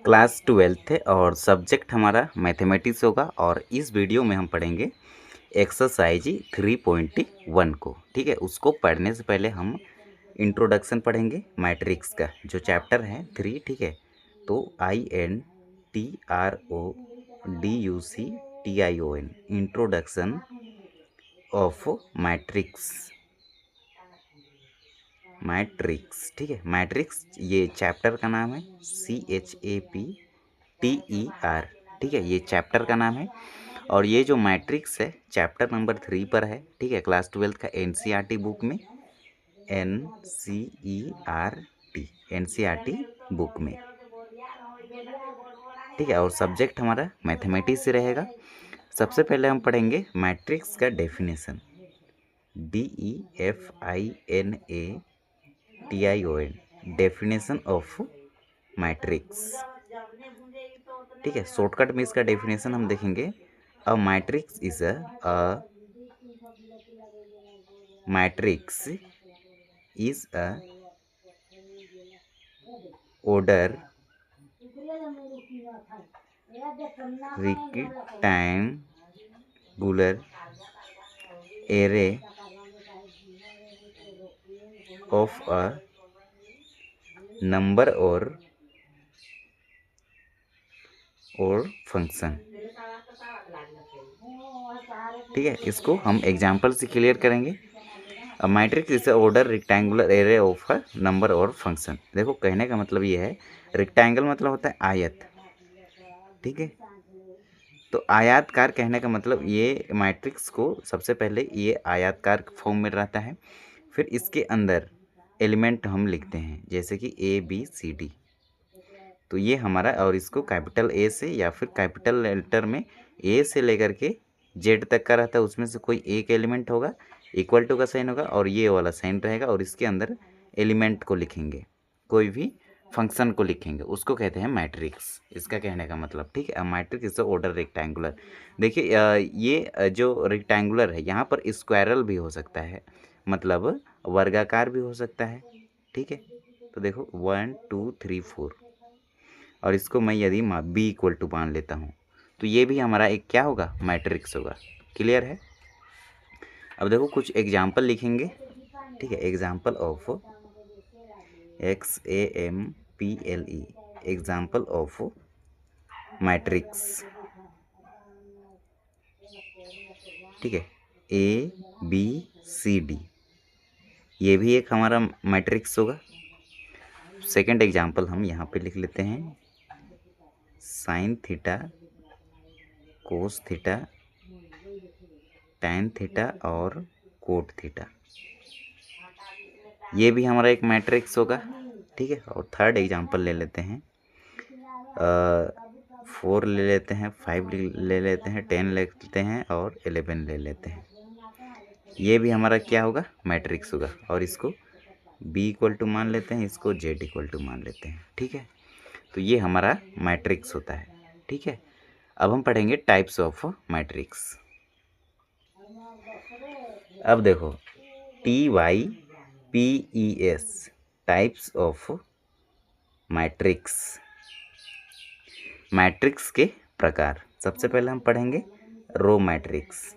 Class 12th है और subject हमारा मैथमेटिक्स होगा। और इस वीडियो में हम पढ़ेंगे एक्सरसाइज 3.1 को। ठीक है, उसको पढ़ने से पहले हम इंट्रोडक्शन पढ़ेंगे मैट्रिक्स का, जो चैप्टर है 3। ठीक है, तो INTRODUCTION introduction of matrix. Matrix, ठीक है, मैट्रिक्स ये चैप्टर का नाम है, CHAPTER। ठीक है, ये चैप्टर का नाम है। और ये जो मैट्रिक्स है चैप्टर नंबर 3 पर है। ठीक है, क्लास 12 का NCERT बुक में, NCERT बुक में। ठीक है, और सब्जेक्ट हमारा मैथमेटिक्स से रहेगा। सबसे पहले हम पढ़ेंगे मैट्रिक्स का definition, DEFINATION, definition of matrix. ठीक है, शॉर्टकट में इसका डेफिनेशन हम देखेंगे। A matrix is matrix is a order rectangular array of a number or function। ठीक है, इसको हम एग्जाम्पल से क्लियर करेंगे। Matrix is order rectangular array of a number और फंक्शन। देखो, कहने का मतलब ये है, रेक्टेंगल मतलब होता है आयत। ठीक है, तो आयतकार कहने का मतलब ये मैट्रिक्स को सबसे पहले ये आयतकार फॉर्म में रहता है। फिर इसके अंदर एलिमेंट हम लिखते हैं, जैसे कि ABCD। तो ये हमारा, और इसको कैपिटल A से या फिर कैपिटल लेटर में A से लेकर के Z तक का रहता है, उसमें से कोई एक एलिमेंट होगा, इक्वल टू का साइन होगा और ये वाला साइन रहेगा, और इसके अंदर एलिमेंट को लिखेंगे, कोई भी फंक्शन को लिखेंगे, उसको कहते हैं मैट्रिक्स। इसका कहने का मतलब, ठीक है, मैट्रिक्स इज ऑर्डर रेक्टेंगुलर। देखिए, ये जो रेक्टेंगुलर है, यहाँ पर स्क्वायरल भी हो सकता है, मतलब वर्गाकार भी हो सकता है। ठीक है, तो देखो 1 2 3 4, और इसको मैं यदि B इक्वल टू मान लेता हूँ, तो ये भी हमारा एक क्या होगा, मैट्रिक्स होगा। क्लियर है? अब देखो कुछ एग्जाम्पल लिखेंगे। ठीक है, example of XAMPLE, example of matrix. ठीक है, ABCD, ये भी एक हमारा मैट्रिक्स होगा। सेकंड एग्जाम्पल हम यहाँ पे लिख लेते हैं, sine theta, cos theta, tan theta और कोट थीटा, ये भी हमारा एक मैट्रिक्स होगा। ठीक है, और थर्ड एग्जांपल ले लेते हैं, 4 ले लेते हैं, 5 ले लेते हैं, 10 ले लेते हैं और 11 ले लेते हैं। ये भी हमारा क्या होगा, मैट्रिक्स होगा। और इसको B इक्वल टू मान लेते हैं, इसको Z इक्वल टू मान लेते हैं। ठीक है, तो ये हमारा मैट्रिक्स होता है। ठीक है, अब हम पढ़ेंगे टाइप्स ऑफ मैट्रिक्स। अब देखो, TYPES, types of matrix. Matrix के प्रकार, सबसे पहले हम पढ़ेंगे रो मैट्रिक्स।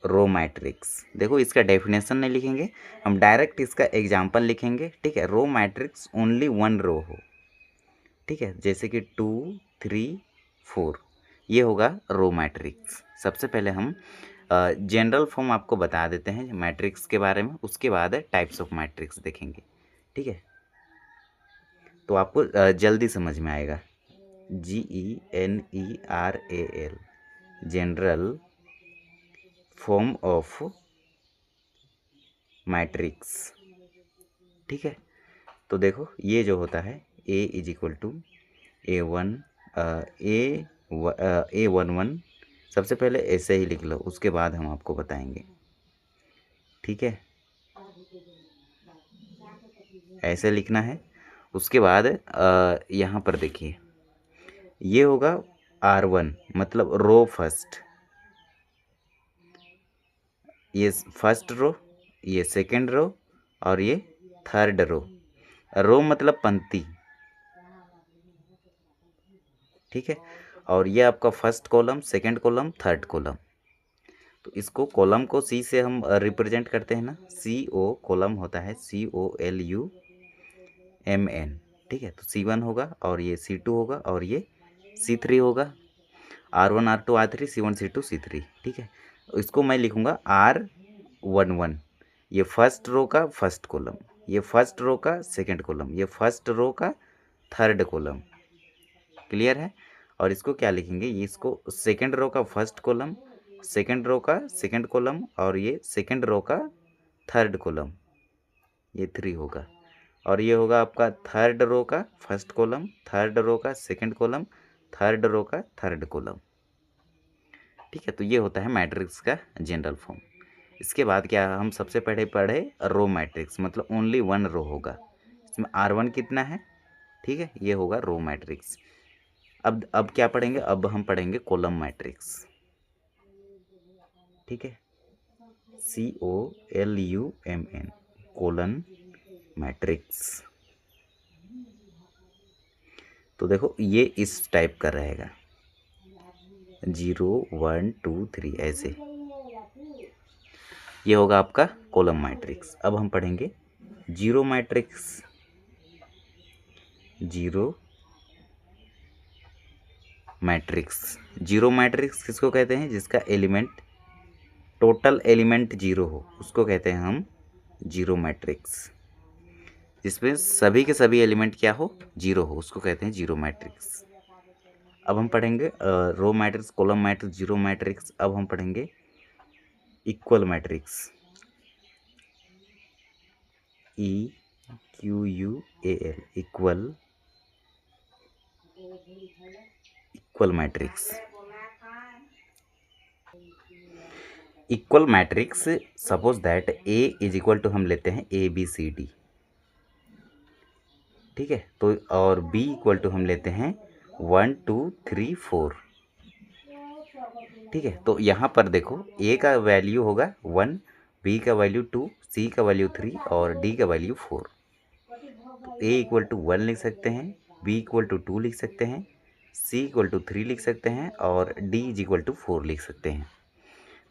रो मैट्रिक्स, देखो इसका डेफिनेशन नहीं लिखेंगे, हम डायरेक्ट इसका एग्जांपल लिखेंगे। ठीक है, रो मैट्रिक्स ओनली 1 रो हो। ठीक है, जैसे कि 2 3 4, ये होगा रो मैट्रिक्स। सबसे पहले हम जनरल फॉर्म आपको बता देते हैं मैट्रिक्स के बारे में, उसके बाद टाइप्स ऑफ मैट्रिक्स देखेंगे। ठीक है, तो आपको जल्दी समझ में आएगा। GENERAL, general form of matrix. ठीक है, तो देखो ये जो होता है, A is equal to A11, सबसे पहले ऐसे ही लिख लो, उसके बाद हम आपको बताएंगे। ठीक है, ऐसे लिखना है। उसके बाद यहाँ पर देखिए, ये होगा R1, मतलब रो फर्स्ट, ये फर्स्ट रो, ये सेकंड रो और ये थर्ड रो। रो मतलब पंक्ति, ठीक है। और ये आपका first column, second column, third column. तो इसको कॉलम को सी से हम रिप्रेजेंट करते हैं ना, CO कॉलम होता है COLUMN, ठीक है। तो C1 होगा और ये C2 होगा और ये C3 होगा, R1 R2 R3 C1 C2 C3, ठीक है। इसको मैं लिखूँगा R11, ये फर्स्ट रो का फर्स्ट कॉलम, ये फर्स्ट रो का सेकंड कॉलम, ये फर्स्ट रो का थर्ड कॉलम, क्लियर है। और इसको क्या लिखेंगे, ये इसको सेकंड रो का फर्स्ट कॉलम, सेकंड रो का सेकंड कॉलम और ये सेकंड रो का थर्ड कॉलम, ये 3 होगा। और ये होगा आपका थर्ड रो का फर्स्ट कॉलम, थर्ड रो का सेकंड कॉलम, थर्ड रो का थर्ड कॉलम, ठीक है। तो ये होता है मैट्रिक्स का जनरल फॉर्म। इसके बाद क्या हम सबसे पहले पढ़े रो मैट्रिक्स, मतलब ओनली वन रो होगा, इसमें R1 कितना है, ठीक है, ये होगा रो मैट्रिक्स। अब क्या पढ़ेंगे, अब हम पढ़ेंगे कॉलम मैट्रिक्स, ठीक है, COLUMN, कॉलम मैट्रिक्स। तो देखो ये इस टाइप का रहेगा, 0 1 2 3 ऐसे, ये होगा आपका कॉलम मैट्रिक्स। अब हम पढ़ेंगे zero matrix. Zero matrix, zero matrix किसको कहते हैं, जिसका एलिमेंट टोटल एलिमेंट जीरो हो उसको कहते हैं हम जीरो मैट्रिक्स, जिसमें सभी के सभी एलिमेंट क्या हो, जीरो हो, उसको कहते हैं जीरो मैट्रिक्स। अब हम पढ़ेंगे row matrix, column matrix, zero matrix. अब हम पढ़ेंगे equal matrix, EQUAL, equal, equal matrix. Equal matrix, suppose that A is equal to हम लेते हैं ABCD, ठीक है। तो और B इक्वल टू हम लेते हैं 1 2 3 4, ठीक है। तो यहाँ पर देखो A का वैल्यू होगा 1, B का वैल्यू 2, C का वैल्यू 3 और D का वैल्यू 4। तो A इक्वल टू 1 लिख सकते हैं, B इक्वल टू 2 लिख सकते हैं, C इक्वल टू 3 लिख सकते हैं और D इज इक्वल टू 4 लिख सकते हैं।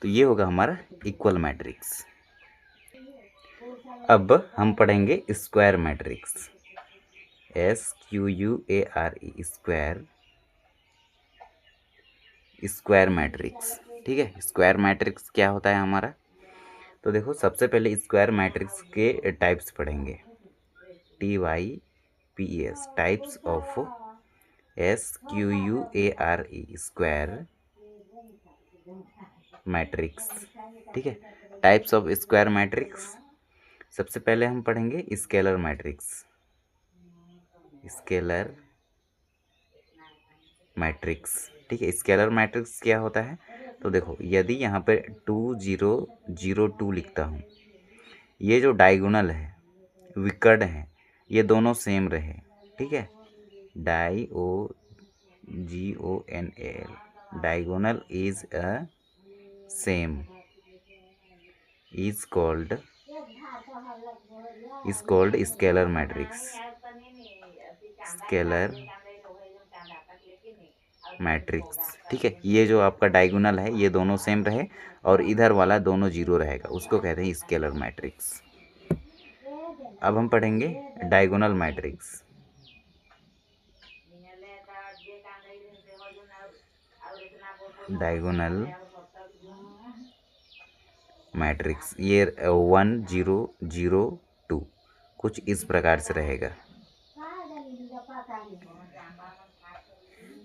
तो ये होगा हमारा इक्वल मैट्रिक्स। अब हम पढ़ेंगे square matrix, SQUARE, square, square matrix, ठीक है। स्क्वायर मैट्रिक्स क्या होता है हमारा, तो देखो सबसे पहले स्क्वायर मैट्रिक्स के टाइप्स पढ़ेंगे, TYPES, types of SQUARE, square matrix, ठीक है। टाइप्स ऑफ स्क्वायर मैट्रिक्स, सबसे पहले हम पढ़ेंगे स्केलर मैट्रिक्स, स्केलर मैट्रिक्स, ठीक है। स्केलर मैट्रिक्स क्या होता है, तो देखो यदि यहाँ पे 2 0 0 2 लिखता हूँ, ये जो डायगोनल है, विकर्ण है, ये दोनों सेम रहे, ठीक है, DIGONAL, diagonal is a same, is called scalar matrix, scalar matrix, ठीक है। ये जो आपका डायगोनल है ये दोनों सेम रहे और इधर वाला दोनों जीरो रहेगा, उसको कहते हैं स्केलर मैट्रिक्स। अब हम पढ़ेंगे डायगोनल मैट्रिक्स, डायगोनल मैट्रिक्स, ये 1 0 0 2 कुछ इस प्रकार से रहेगा।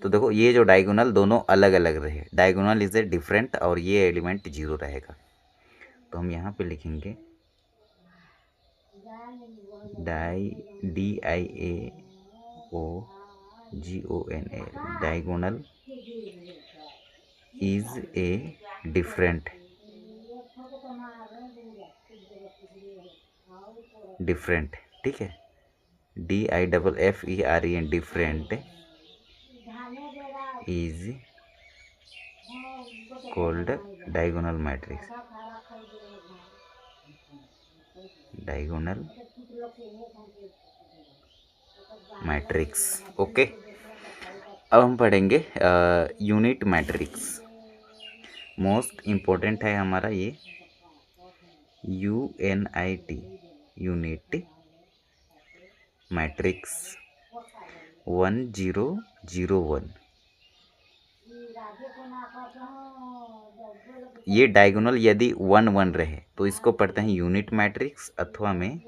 तो देखो ये जो डायगोनल दोनों अलग अलग रहे, डायगोनल इज ए डिफरेंट और ये एलिमेंट जीरो रहेगा। तो हम यहाँ पे लिखेंगे DIAOGONAL, diagonal is a different, different, ठीक है, DIFFERENT, different is called diagonal matrix, diagonal matrix. Okay, अब हम पढ़ेंगे यूनिट मैट्रिक्स। मोस्ट इम्पोर्टेंट है हमारा ये UNIT, यूनिट मैट्रिक्स 1001। ये डायगोनल यदि 1 1 रहे तो इसको पढ़ते हैं यूनिट मैट्रिक्स, अथवा में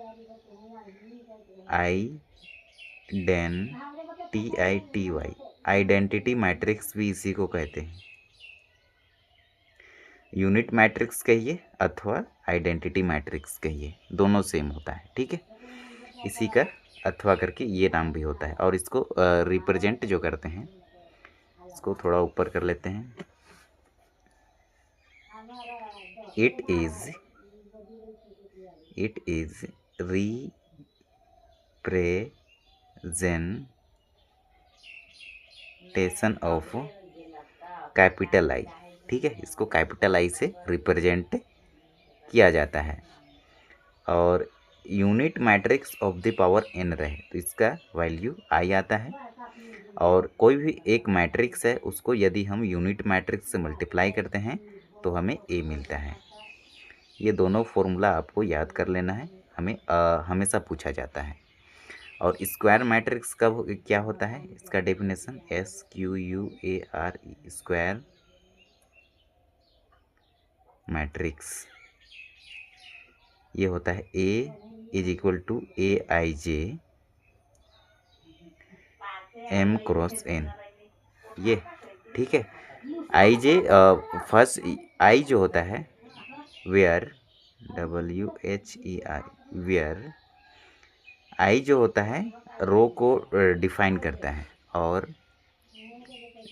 IDENTITY, आइडेंटिटी मैट्रिक्स भी इसी को कहते हैं। यूनिट मैट्रिक्स कहिए अथवा आइडेंटिटी मैट्रिक्स कहिए, दोनों सेम होता है। ठीक है, इसी का अथवा करके ये नाम भी होता है। और इसको रिप्रेजेंट जो करते हैं, इसको थोड़ा ऊपर कर लेते हैं। It is representation of capital I. ठीक है, इसको कैपिटल आई से रिप्रेजेंट किया जाता है। और unit matrix of the power n रहे तो इसका वैल्यू आई आता है। और कोई भी एक मैट्रिक्स है उसको यदि हम यूनिट मैट्रिक्स से मल्टीप्लाई करते हैं तो हमें a मिलता है। ये दोनों फॉर्मूला आपको याद कर लेना है, हमें हमेशा पूछा जाता है। और स्क्वायर मैट्रिक्स कब क्या होता है, इसका डेफिनेशन SQUARE, स्क्वायर मैट्रिक्स ये होता है A is equal to AIJ M cross N। ये ठीक है, IJ फर्स्ट I जो होता है वेयर WHER, वेयर I जो होता है रो को डिफाइन करता है, और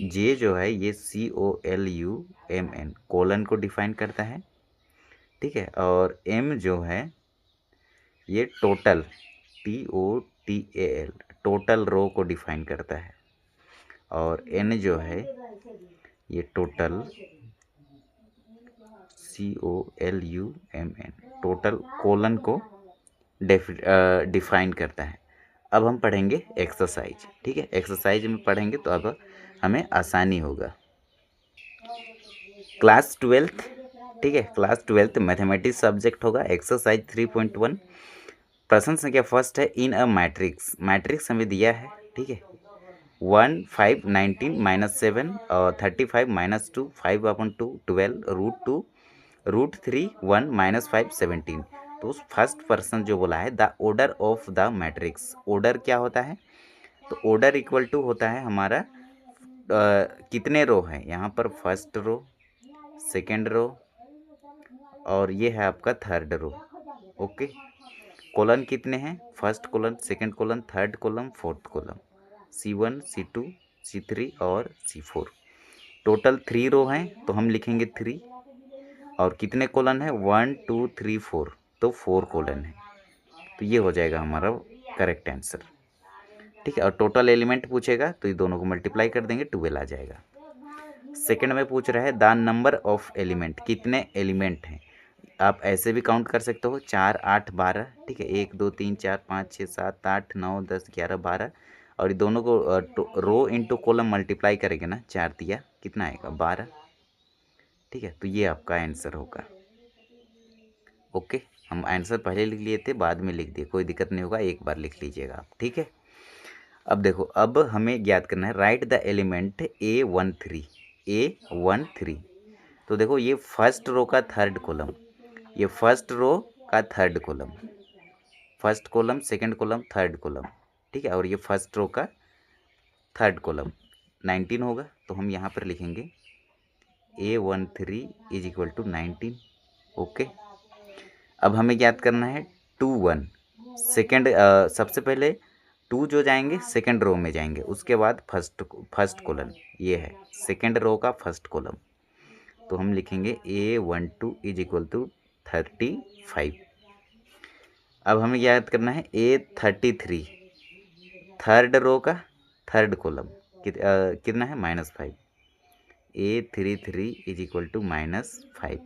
J जो है ये COLUMN कोलन को डिफाइन करता है। ठीक है, और M जो है ये टोटल TOTAL टोटल रो को डिफाइन करता है। और N जो है ये टोटल COLUMN टोटल कोलन को डिफाइन करता है। अब हम पढ़ेंगे एक्सरसाइज। ठीक है, एक्सरसाइज में पढ़ेंगे तो अब हमें आसानी होगा। क्लास 12th, ठीक है, क्लास 12th मैथमेटिक्स सब्जेक्ट होगा। एक्सरसाइज 3.1, प्रश्न संख्या फर्स्ट है इन अ मैट्रिक्स। मैट्रिक्स हमें दिया है। ठीक है, 1 5 19 -7 और 35 -2 5/2 12 √2 √3 1 -5 17। तो फर्स्ट पर्सन जो बोला है the order of the matrix, order क्या होता है, तो ऑर्डर इक्वल टू होता है हमारा कितने रो हैं यहाँ पर, फर्स्ट रो, सेकेंड रो, और ये है आपका थर्ड रो। ओके, कॉलन कितने हैं, first colon, second colon, third column, fourth column, C1 C2 C3 और C4। टोटल 3 रो हैं तो हम लिखेंगे 3। और कितने कॉलन है, 1 2 3 4, तो 4 कॉलन है। तो ये हो जाएगा हमारा करेक्ट आंसर। ठीक है, और टोटल एलिमेंट पूछेगा तो ये दोनों को मल्टीप्लाई कर देंगे, 12 आ जाएगा। सेकंड में पूछ रहा है द नंबर ऑफ एलिमेंट, कितने एलिमेंट हैं। आप ऐसे भी काउंट कर सकते हो 4 8 12। ठीक है, 1 2 3 4 5 6 7 8 9 10 11 12। और ये दोनों को रो इंटू कॉलम मल्टीप्लाई करेंगे ना, 4 दिया कितना आएगा 12। ठीक है, तो ये आपका आंसर होगा। ओके, हम आंसर पहले लिख लिए थे, बाद में लिख दिए, कोई दिक्कत नहीं होगा, एक बार लिख लीजिएगा आप। ठीक है, अब देखो, अब हमें ज्ञात करना है राइट द एलिमेंट A13। तो देखो ये फर्स्ट रो का थर्ड कॉलम, ये फर्स्ट रो का third column, first column, second column, third column. ठीक है, और ये फर्स्ट रो का थर्ड कॉलम 19 होगा, तो हम यहाँ पर लिखेंगे A13 is equal to 19। Okay, अब हमें ज्ञात करना है 2 1 सेकेंड, सबसे पहले 2 जो जाएंगे सेकेंड रो में जाएंगे, उसके बाद फर्स्ट कॉलम, ये है सेकेंड रो का फर्स्ट कॉलम, तो हम लिखेंगे A12 इज इक्वल टू 35। अब हमें याद करना है A33 थर्ड रो का थर्ड कॉलम, कितना है -5, A33 इज इक्वल टू -5।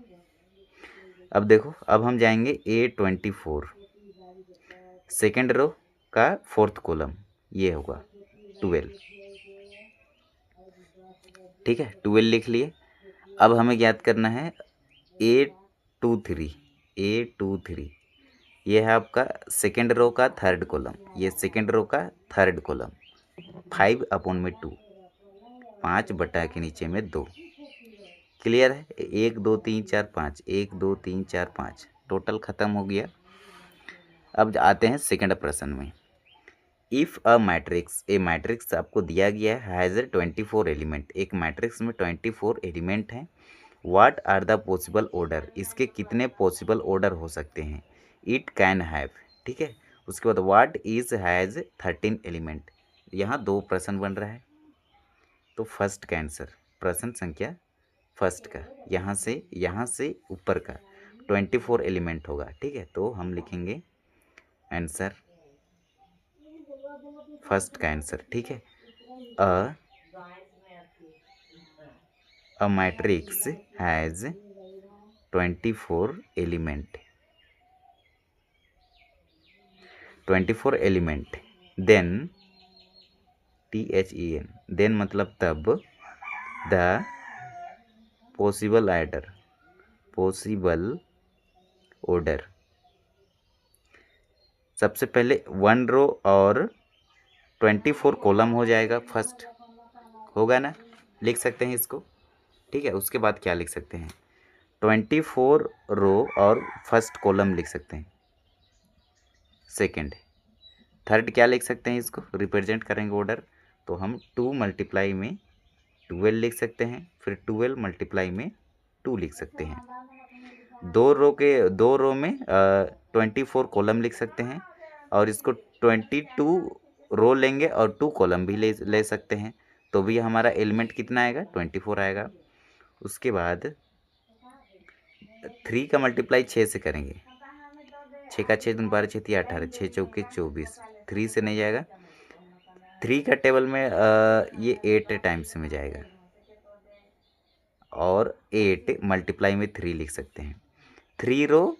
अब देखो, अब हम जाएंगे A24 सेकेंड रो का फोर्थ कॉलम, ये होगा 12। ठीक है, 12 लिख लिए। अब हमें ज्ञात करना है A23, A23 ये है आपका सेकेंड रो का थर्ड कॉलम, ये सेकेंड रो का थर्ड कॉलम, 5/2, 5 बटा के नीचे में 2। क्लियर है? 1 2 3 4 5, 1 2 3 4 5 टोटल खत्म हो गया। अब आते हैं सेकेंड प्रश्न में। If a matrix, A matrix आपको दिया गया है हैज़ 24 एलिमेंट, एक मैट्रिक्स में 24 एलिमेंट हैं। What are the possible order, इसके कितने पॉसिबल ऑर्डर हो सकते हैं। इट कैन हैव, ठीक है। उसके बाद व्हाट इज हैज़ 13 एलिमेंट, यहाँ दो प्रश्न बन रहा है। तो फर्स्ट का आंसर, प्रश्न संख्या फर्स्ट का, यहाँ से ऊपर का 24 एलिमेंट होगा। ठीक है, तो हम लिखेंगे आंसर फर्स्ट का आंसर। ठीक है, a matrix has 24 element, 24 element, then THEN, then मतलब तब, the possible order, possible order, सबसे पहले 1 रो और 24 कॉलम हो जाएगा, फर्स्ट होगा ना, लिख सकते हैं इसको। ठीक है, उसके बाद क्या लिख सकते हैं, 24 रो और फर्स्ट कॉलम लिख सकते हैं, सेकंड। थर्ड क्या लिख सकते हैं, इसको रिप्रेजेंट करेंगे ऑर्डर, तो हम 2 मल्टीप्लाई में 12 लिख सकते हैं, फिर 12 मल्टीप्लाई में 2 लिख सकते हैं। दो रो में 24 कॉलम लिख सकते हैं, और इसको 22 रो लेंगे और 2 कॉलम भी ले सकते हैं, तो भी हमारा एलिमेंट कितना आएगा, 24 आएगा। उसके बाद 3 का मल्टीप्लाई 6 से करेंगे, 6 का 6 दूनी 12 6 18, 6 चौके 24, 3 से नहीं जाएगा। 3 का टेबल में ये 8 टाइम्स में जाएगा, और 8 मल्टीप्लाई में 3 लिख सकते हैं। 3 रो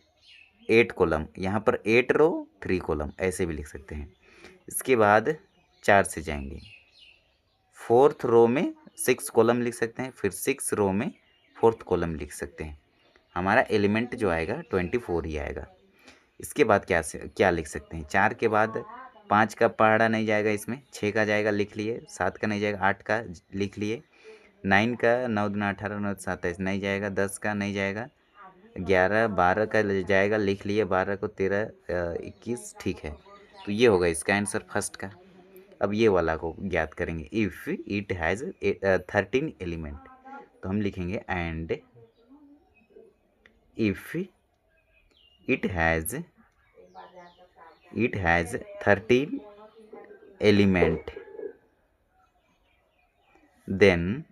8 कॉलम, यहाँ पर 8 रो 3 कॉलम, ऐसे भी लिख सकते हैं। इसके बाद 4 से जाएंगे, 4th रो में 6 कॉलम लिख सकते हैं, फिर 6 रो में 4th कॉलम लिख सकते हैं। हमारा एलिमेंट जो आएगा 24 ही आएगा। इसके बाद क्या लिख सकते हैं, 4 के बाद 5 का पहाड़ा नहीं जाएगा इसमें, 6 का जाएगा, लिख लिए। 7 का नहीं जाएगा, 8 का लिख लिए। 9 का 9 दूना 18 9 27 नहीं जाएगा। 10 का नहीं जाएगा। 11 12 का जाएगा, लिख लिए। 12 को 13 21, ठीक है। तो ये होगा इसका आंसर फर्स्ट का। अब ये वाला को ज्ञात करेंगे, इफ़ इट हैज़ 13 एलिमेंट, तो हम लिखेंगे and if it has 13 element, then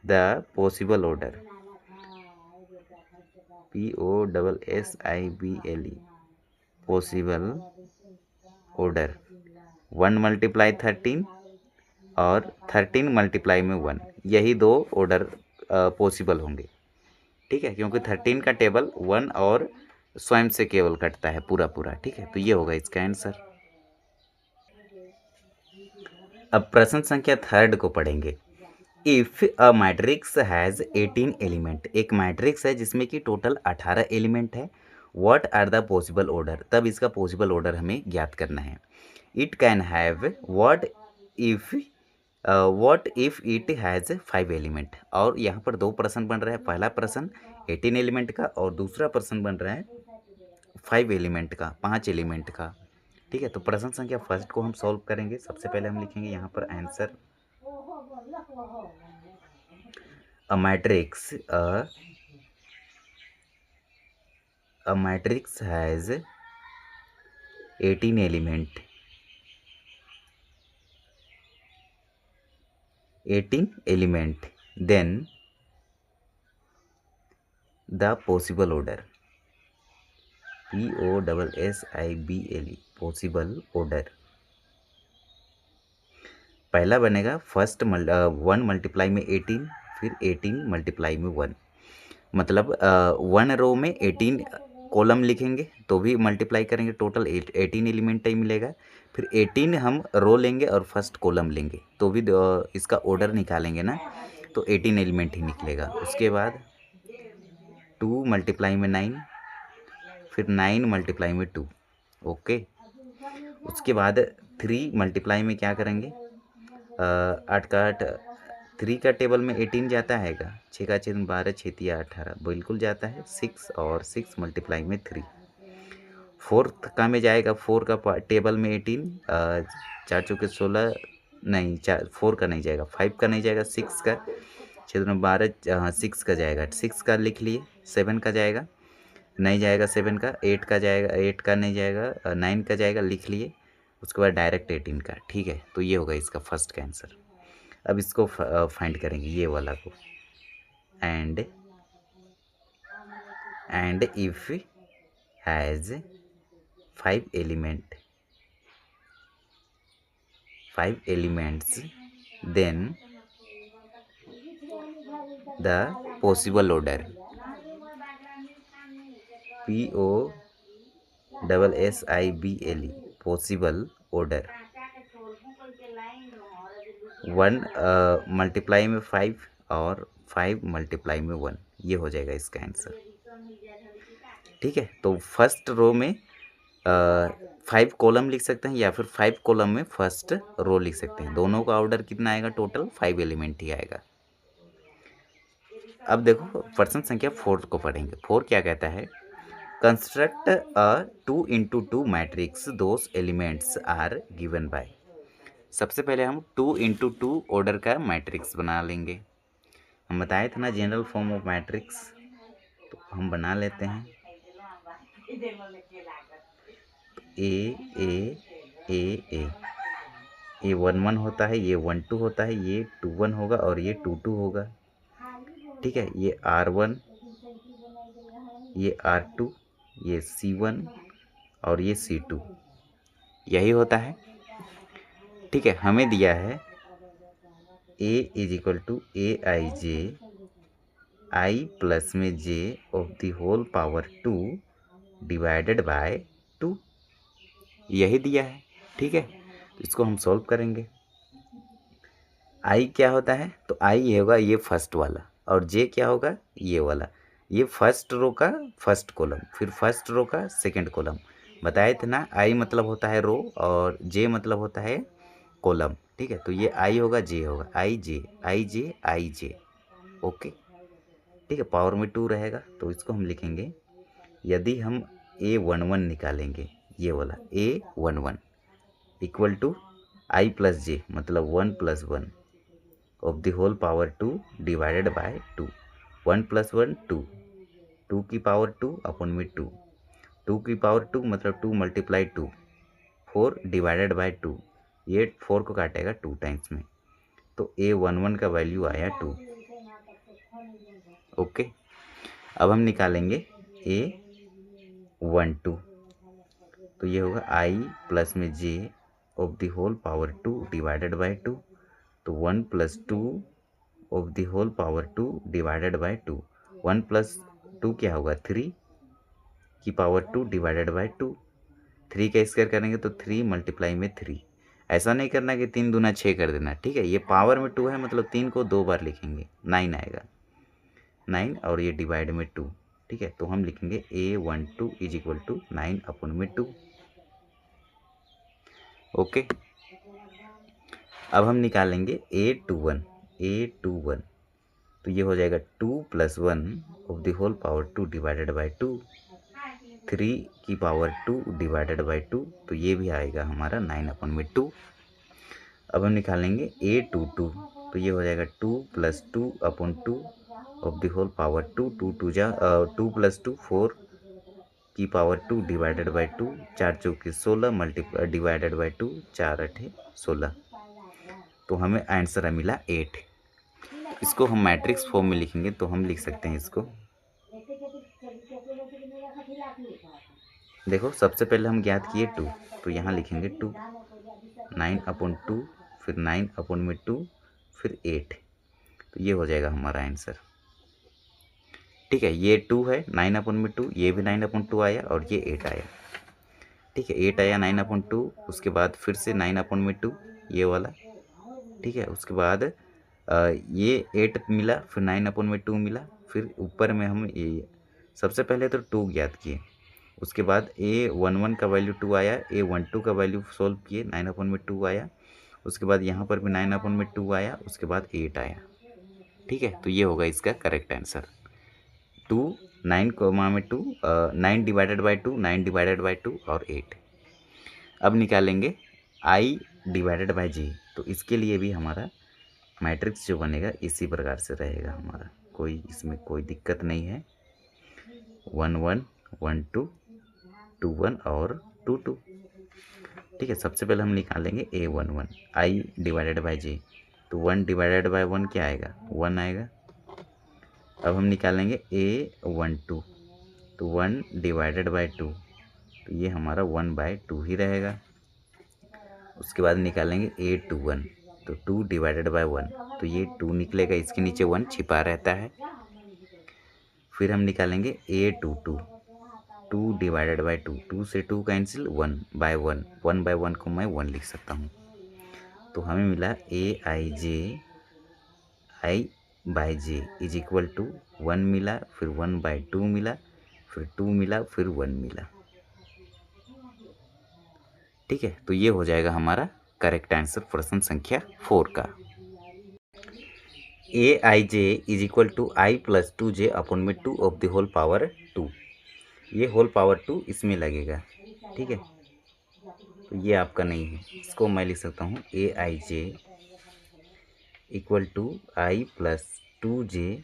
the possible order, POSSIBLE, possible order, 1 multiply 13 और 13 मल्टीप्लाई में 1, यही दो ऑर्डर पॉसिबल होंगे। ठीक है, क्योंकि 13 का टेबल 1 और स्वयं से केवल कटता है पूरा पूरा। ठीक है, तो ये होगा इसका आंसर। अब प्रश्न संख्या थर्ड को पढ़ेंगे। If a matrix has 18 element, एक मैट्रिक्स है जिसमें कि टोटल 18 एलिमेंट है। What are the possible order, तब इसका पॉसिबल ऑर्डर हमें ज्ञात करना है। It can have what if it has 5 element, और यहाँ पर दो प्रश्न बन रहा है। पहला प्रश्न 18 एलिमेंट का, और दूसरा प्रश्न बन रहा है 5 एलिमेंट का, 5 एलिमेंट का। ठीक है, तो प्रश्न संख्या फर्स्ट को हम सॉल्व करेंगे। सबसे पहले हम लिखेंगे यहाँ पर answer, a matrix has 18 element, 18 element, then the possible order, POSSIBLE, possible order। पहला बनेगा फर्स्ट 1 मल्टीप्लाई में 18, फिर 18 मल्टीप्लाई में 1, मतलब 1 रो में 18 कॉलम लिखेंगे तो भी मल्टीप्लाई करेंगे, टोटल 18 एलिमेंट ही मिलेगा। फिर 18 हम रो लेंगे और फर्स्ट कॉलम लेंगे, तो भी इसका ऑर्डर निकालेंगे ना, तो 18 एलिमेंट ही निकलेगा। उसके बाद 2 मल्टीप्लाई में 9, फिर 9 मल्टीप्लाई में 2। ओके, उसके बाद 3 मल्टीप्लाई में क्या करेंगे, 8 का 8, 3 का टेबल में 18 जाता है का, 6 का 6 12, 6 तिया 18, बिल्कुल जाता है। 6 और 6 मल्टीप्लाई में 3। 4 का में जाएगा, 4 का टेबल में 18, 4 चौके 16, नहीं 4 का नहीं जाएगा, 5 का नहीं जाएगा, 6 का, 6 दूनी 12, 6 का जाएगा, 6 का लिख लिए। 7 का जाएगा, नहीं जाएगा 7 का, 8 का जाएगा, 8 का नहीं जाएगा, 9 का जाएगा, लिख लिए। उसके बाद डायरेक्ट 18 का। ठीक है, तो ये होगा इसका फर्स्ट का आंसर। अब इसको फाइंड करेंगे, ये वाला को। And if has 5 elements, then the possible order, POSSIBLE, possible order, 1 multiply में 5 और 5 मल्टीप्लाई में 1, ये हो जाएगा इसका आंसर। ठीक है, तो फर्स्ट रो में 5 कॉलम लिख सकते हैं या फिर 5 कॉलम में फर्स्ट रो लिख सकते हैं। दोनों का ऑर्डर कितना आएगा, टोटल 5 एलिमेंट ही आएगा। अब देखो प्रश्न संख्या 4 को पढ़ेंगे। 4 क्या कहता है, construct a 2 into 2 matrix, those elements are given by. सबसे पहले हम 2 into 2 ऑर्डर का मैट्रिक्स बना लेंगे। हम बताए थे ना जनरल फॉर्म ऑफ मैट्रिक्स, तो हम बना लेते हैं। ए ए ए ए ये 1 1 होता है, ये 1 2 होता है, ये 2 1 होगा और ये 2 2 होगा। ठीक है, ये R1, ये R2, ये C1 और ये C2, यही होता है। ठीक है, हमें दिया है A is equal to AIJ I plus में J of the whole power 2 divided by 2, यही दिया है। ठीक है, तो इसको हम सॉल्व करेंगे। I क्या होता है, तो I ये होगा ये फर्स्ट वाला, और J क्या होगा ये वाला। ये फर्स्ट रो का फर्स्ट कॉलम, फिर फर्स्ट रो का सेकंड कॉलम। बताए थे ना, I मतलब होता है रो और J मतलब होता है कॉलम। ठीक है, तो ये I होगा, J होगा, I J। ओके, ठीक है, पावर में 2 रहेगा, तो इसको हम लिखेंगे, यदि हम A11 निकालेंगे, ये वाला A11 equal to I plus J मतलब 1 plus 1 of the whole power 2 divided by 2। 1 plus 1 2, 2 की पावर 2 अपन में 2, 2 की पावर 2 मतलब 2 मल्टीप्लाई 2, 4 डिवाइडेड बाय 2, ये 4 को काटेगा 2 टाइम्स में, तो A11 का वैल्यू आया 2। ओके, अब हम निकालेंगे A12, तो ये होगा I प्लस में J of the whole power 2 divided by 2, तो 1 plus 2 of the whole power 2 divided by 2। 1 plus 2 क्या होगा, 3 की पावर 2 डिवाइडेड बाय 2। 3 का स्क्वायर करेंगे तो 3 मल्टीप्लाई में 3। ऐसा नहीं करना कि 3 दूना 6 कर देना। ठीक है, ये पावर में 2 है मतलब 3 को 2 बार लिखेंगे, 9 आएगा, 9 और ये डिवाइड में 2। ठीक है, तो हम लिखेंगे A12 इज इक्वल टू 9 अपन में 2। ओके, अब हम निकालेंगे A21, तो ये हो जाएगा 2 plus 1 of the whole power 2 divided by 2, 3 की पावर 2 डिवाइडेड बाय 2, तो ये भी आएगा हमारा 9 अपन में 2। अब हम निकालेंगे A22, तो ये हो जाएगा 2 plus 2 upon 2 of the whole power 2, 2 plus 2 4 की पावर 2 डिवाइडेड बाय 2, 4 चौके 16 मल्टीप्लाई डिवाइडेड बाय 2, 4 8 16, तो हमें आंसर मिला 8। इसको हम मैट्रिक्स फॉर्म में लिखेंगे, तो हम लिख सकते हैं इसको, देखो सबसे पहले हम ज्ञात किए 2, तो यहाँ लिखेंगे 2, 9 अपन 2, फिर 9 अपन में 2, फिर 8, तो ये हो जाएगा हमारा आंसर। ठीक है, ये 2 है, 9 अपन में 2, ये भी 9 अपन 2 आया और ये 8 आया। ठीक है, 8 आया 9/2, उसके बाद फिर से 9/2 ये वाला, ठीक है। उसके बाद ये 8 मिला, फिर 9/2 मिला, फिर ऊपर में हम ये सबसे पहले तो 2 ज्ञात किए, उसके बाद A11 का वैल्यू 2 आया, A12 का वैल्यू सॉल्व किए 9/2 आया, उसके बाद यहाँ पर भी 9/2 आया, उसके बाद 8 आया, ठीक है। तो ये होगा इसका correct answer. 2 9 9 divided by 2, 9 divided by 2 और 8। अब निकालेंगे I डिवाइडेड बाई J। तो इसके लिए भी हमारा मैट्रिक्स जो बनेगा इसी प्रकार से रहेगा हमारा, कोई इसमें कोई दिक्कत नहीं है। 1 1 1 2 2 1 और 2 2, ठीक है। सबसे पहले हम निकालेंगे A11 I divided by J। तो 1 डिवाइडेड बाई 1 क्या आएगा, 1 आएगा। अब हम निकालेंगे A12, तो 1 डिवाइडेड बाई 2, तो ये हमारा 1/2 ही रहेगा। उसके बाद निकालेंगे A21, तो 2 डिवाइडेड बाई 1, तो ये 2 निकलेगा, इसके नीचे 1 छिपा रहता है। फिर हम निकालेंगे A22, 2 डिवाइडेड बाई 2, 2 से 2 कैंसिल, 1/1, 1/1 को मैं 1 लिख सकता हूँ। तो हमें मिला AIJ I/J is equal to 1 मिला, फिर 1/2 मिला, फिर 2 मिला, फिर 1 मिला, ठीक है। तो ये हो जाएगा हमारा करेक्ट आंसर प्रश्न संख्या 4 का। AIJ is equal to I plus 2J upon में 2 ऑफ द होल पावर 2। ये होल पावर 2 इसमें लगेगा, ठीक है। तो ये आपका नहीं है, इसको मैं लिख सकता हूँ AIJ equal to I plus 2J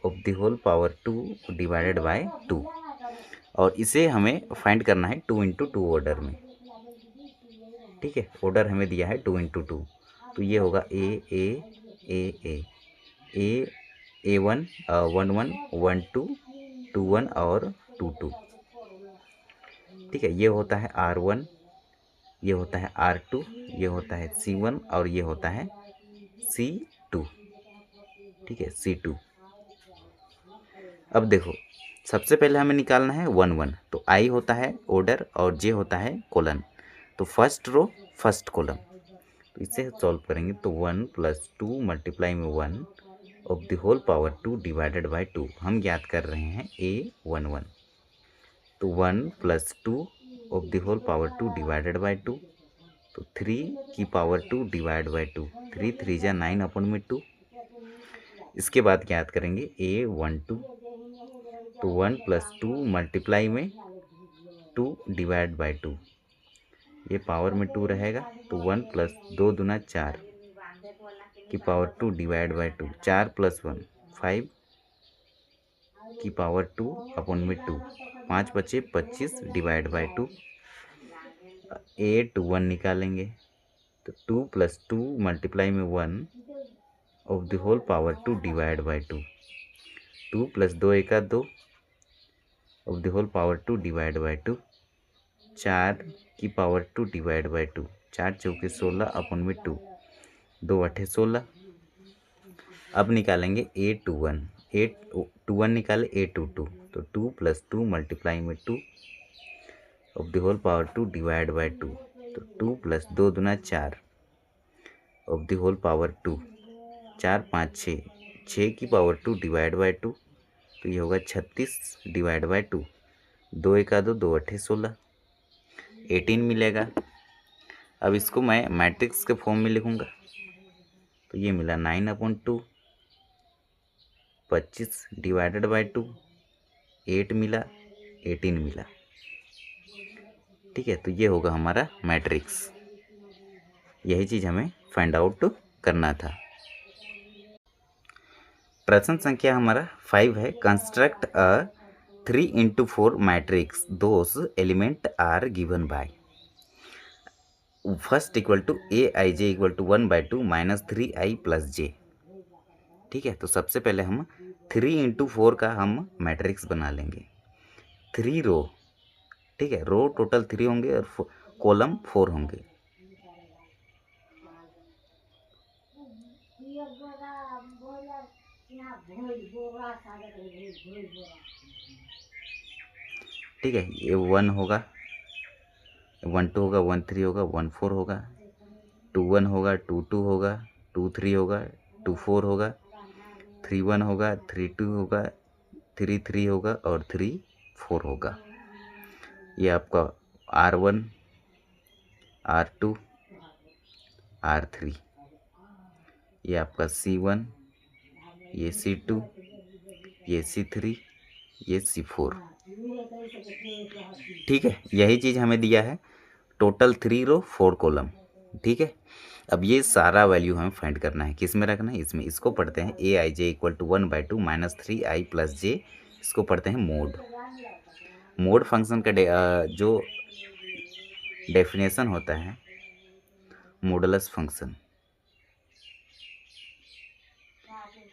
of the whole power 2 divided by 2। और इसे हमें फाइंड करना है 2 इंटू 2 ऑर्डर में, ठीक है। ऑर्डर हमें दिया है 2 इंटू 2, तो ये होगा A1 1 1 1 2 2 1 और 2 2, ठीक है। ये होता है R1, ये होता है R2, ये होता है C1 और ये होता है C2, ठीक है, C2। अब देखो, सबसे पहले हमें निकालना है 1 1, तो I होता है ऑर्डर और J होता है कॉलन, तो फर्स्ट रो फर्स्ट कॉलम, तो इसे सॉल्व करेंगे तो 1 प्लस 2 मल्टीप्लाई में 1 of the whole power 2 divided by 2। हम ज्ञात कर रहे हैं A11, तो 1 plus 2 of the whole power 2 divided by 2, तो 3 की पावर 2 डिवाइड बाय 2, 3 3 जा 9/2। इसके बाद ज्ञात करेंगे A12, तो 1 प्लस 2 मल्टीप्लाई में 2 डिवाइड बाय 2, ये पावर में 2 रहेगा, तो 1 प्लस 2 दूना 4 की पावर 2 डिवाइड बाय 2, 4 प्लस 1 5 की पावर 2 अपॉन में 2, 5 बचे 25 डिवाइड बाय 2। A21 निकालेंगे, तो 2 प्लस 2 मल्टीप्लाई में 1 of the whole power 2 divide by 2, 2 plus 2 एका 2 of the whole power 2 divide by 2, 4 की पावर 2 डिवाइड बाय 2, 4 चौके 16 अपॉन में 2, 2 अठे 16। अब निकालेंगे A21, A21 निकाले A22, तो 2 प्लस 2 मल्टीप्लाई में 2 of the whole power 2 divide by 2, तो 2 प्लस 2 दूना 4 ऑफ द होल पावर 2, 4 5 6, 6 की पावर 2 डिवाइड बाय 2, तो ये होगा 36 डिवाइड बाय 2, 2 एका 2, 2 अठे 16, 18 मिलेगा। अब इसको मैं मैट्रिक्स के फॉर्म में लिखूंगा, तो ये मिला 9/2, 25 डिवाइडेड बाय 2, 8 मिला, 18 मिला, ठीक है। तो ये होगा हमारा मैट्रिक्स, यही चीज़ हमें फाइंड आउट करना था। प्रश्न संख्या हमारा 5 है, construct a 3x4 matrix, those element are given by first equal to AIJ equal to 1/2 minus 3I plus J, ठीक है। तो सबसे पहले हम 3x4 का हम मैट्रिक्स बना लेंगे, 3 रो, ठीक है। रो टोटल 3 होंगे और कॉलम 4 होंगे, ठीक है। ये 1 होगा, 1 2 होगा, 1 3 होगा, 1 4 होगा, 2 1 होगा, 2 2 होगा, 2 3 होगा, 2 4 होगा, 3 1 होगा, 3 2 होगा, 3 3 होगा और 3 4 होगा। ये आपका R1 R2 R3, ये आपका C1, ये C2, ये C3, ये C4। ठीक है, यही चीज़ हमें दिया है, टोटल 3 रो 4 कॉलम। ठीक है, अब ये सारा वैल्यू हमें फाइंड करना है, किस में रखना है, इसमें। इसको पढ़ते हैं AIJ equal to 1/2 -3i + j। इसको पढ़ते हैं मोड। मोड फंक्शन का जो डेफिनेशन होता है, मॉडुलस फंक्शन।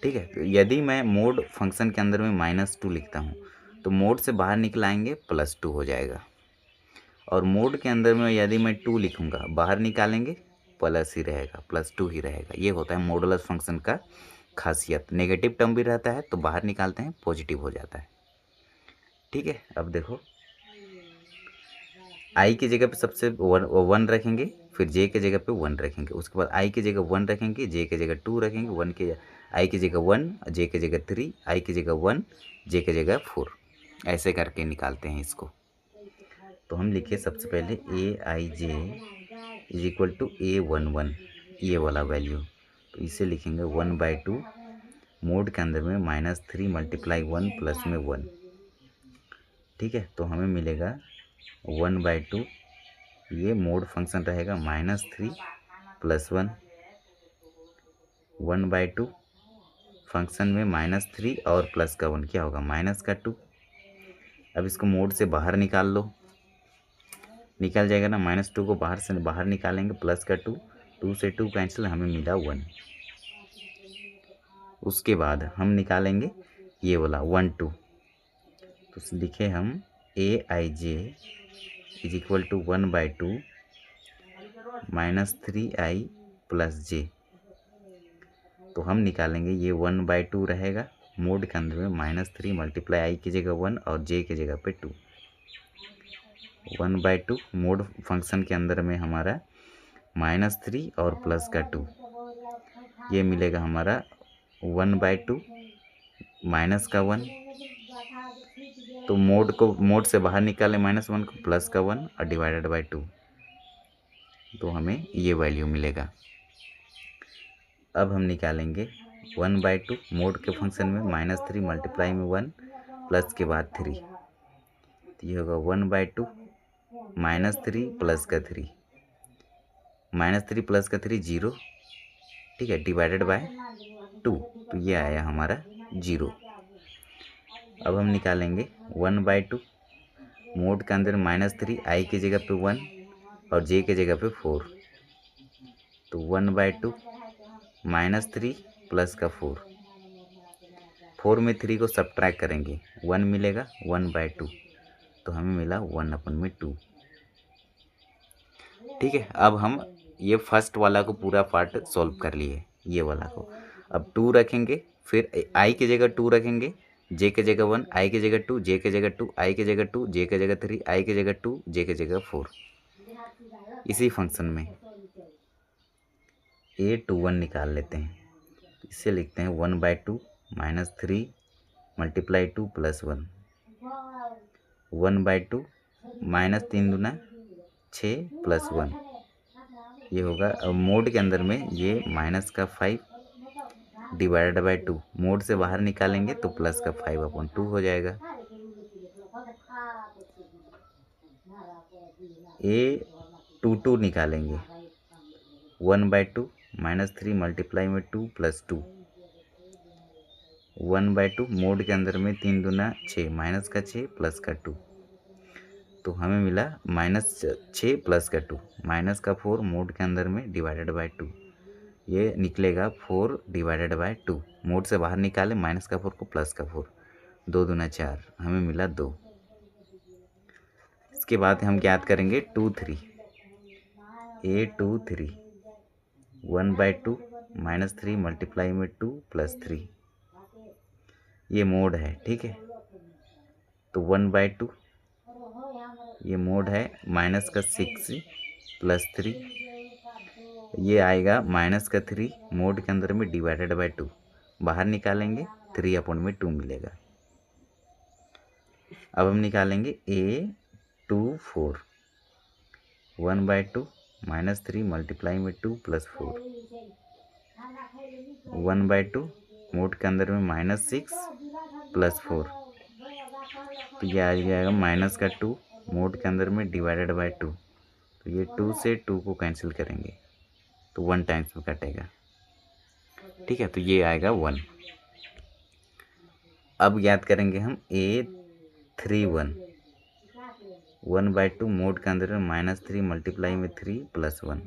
ठीक है, तो यदि मैं मोड फंक्शन के अंदर में -2 लिखता हूँ तो मोड से बाहर निकल आएंगे +2 हो जाएगा। और मोड के अंदर में यदि मैं 2 लिखूँगा, बाहर निकालेंगे प्लस ही रहेगा, +2 ही रहेगा। ये होता है मॉडुलस फंक्शन का खासियत। नेगेटिव टर्म भी रहता है तो बाहर निकालते हैं पॉजिटिव हो जाता है। ठीक है, अब देखो आई की जगह पे सबसे 1 रखेंगे, फिर जे की जगह पे 1 रखेंगे, उसके बाद आई की जगह 1 रखेंगे, जे की जगह 2 रखेंगे, 1 के आई की जगह 1, जे की जगह 3, आई की जगह 1, जे की जगह 4। ऐसे करके निकालते हैं इसको। तो हम लिखे सबसे पहले AIJ is equal to A11, ये वाला वैल्यू। तो इसे लिखेंगे 1/2 मोड के अंदर में -3 × 1 प्लस में 1। ठीक है, तो हमें मिलेगा 1/2, ये मोड फंक्शन रहेगा -3 + 1, 1/2 फंक्शन में -3 और प्लस का 1 क्या होगा, -2। अब इसको मोड से बाहर निकाल लो, निकल जाएगा ना, -2 को बाहर से बाहर निकालेंगे, +2, 2 से 2 कैंसिल, हमें मिला 1। उसके बाद हम निकालेंगे ये वाला 1 2। तो लिखे हम AIJ is equal to 1/2 -3i + j। तो हम निकालेंगे ये 1/2 रहेगा, मोड के अंदर में -3 × i की जगह 1 और j की जगह पे 2। 1/2 मोड फंक्शन के अंदर में हमारा -3 और प्लस का 2, ये मिलेगा हमारा 1/2 माइनस का 1। तो मोड से बाहर निकाले -1 को, प्लस का 1 और डिवाइडेड बाय 2, तो हमें ये वैल्यू मिलेगा। अब हम निकालेंगे 1/2 मोड के फंक्शन में -3 × में 1 प्लस के बाद 3, तो ये होगा 1/2 -3 प्लस का 3, -3 प्लस का 3 0। ठीक है, डिवाइडेड बाय 2, तो ये आया हमारा 0। अब हम निकालेंगे 1/2 मोड के अंदर -3 आई की जगह पे 1 और जे की जगह पे 4, तो 1/2 -3 प्लस का 4 में 3 को सब्ट्रैक्ट करेंगे, 1 मिलेगा, 1/2, तो हमें मिला 1/2। ठीक है, अब हम ये फर्स्ट वाला को पूरा पार्ट सॉल्व कर लिए, ये वाला को। अब 2 रखेंगे, फिर आई की जगह 2 रखेंगे, जे की जगह 1, आई की जगह 2, जे की जगह 2, आई की जगह 2, जे की जगह 3, आई की जगह 2, जे की जगह 4। इसी फंक्शन में A21 निकाल लेते हैं, इसे लिखते हैं 1/2 -3 × 2 + 1, 1/2 -3 दूना 6 + 1, ये होगा। अब मोड के अंदर में ये -5 डिवाइडेड बाय 2, मोड से बाहर निकालेंगे तो +5/2 हो जाएगा। A22 निकालेंगे, 1/2 -3 × में 2 + 2, 1/2 मोड के अंदर में 3 दूना 6, माइनस का 6 प्लस का 2, तो हमें मिला -6 प्लस का 2, माइनस का 4 मोड के अंदर में डिवाइडेड बाय 2, ये निकलेगा 4 डिवाइडेड बाय 2। मोड से बाहर निकाले -4 को, प्लस का 4, 2 दूना 4, हमें मिला 2। इसके बाद हम ज्ञात करेंगे 2 3, A23 1/2 -3 × में 2 + 3, ये मोड है। ठीक है, तो 1/2 ये मोड है -6 + 3, ये आएगा -3 मोड के अंदर में डिवाइडेड बाय 2, बाहर निकालेंगे 3/2 मिलेगा। अब हम निकालेंगे A24 1/2 -3 मल्टीप्लाई में 2 + 4 1/2 मोड के अंदर में -6 + 4, तो ये आ जाएगा -2 मोड के अंदर में डिवाइडेड बाय 2, तो ये 2 से 2 को कैंसिल करेंगे तो 1 टाइम्स में कटेगा। ठीक है, तो ये आएगा 1। अब याद करेंगे हम A31 1/2 मोड के अंदर में -3 मल्टीप्लाई में 3 + 1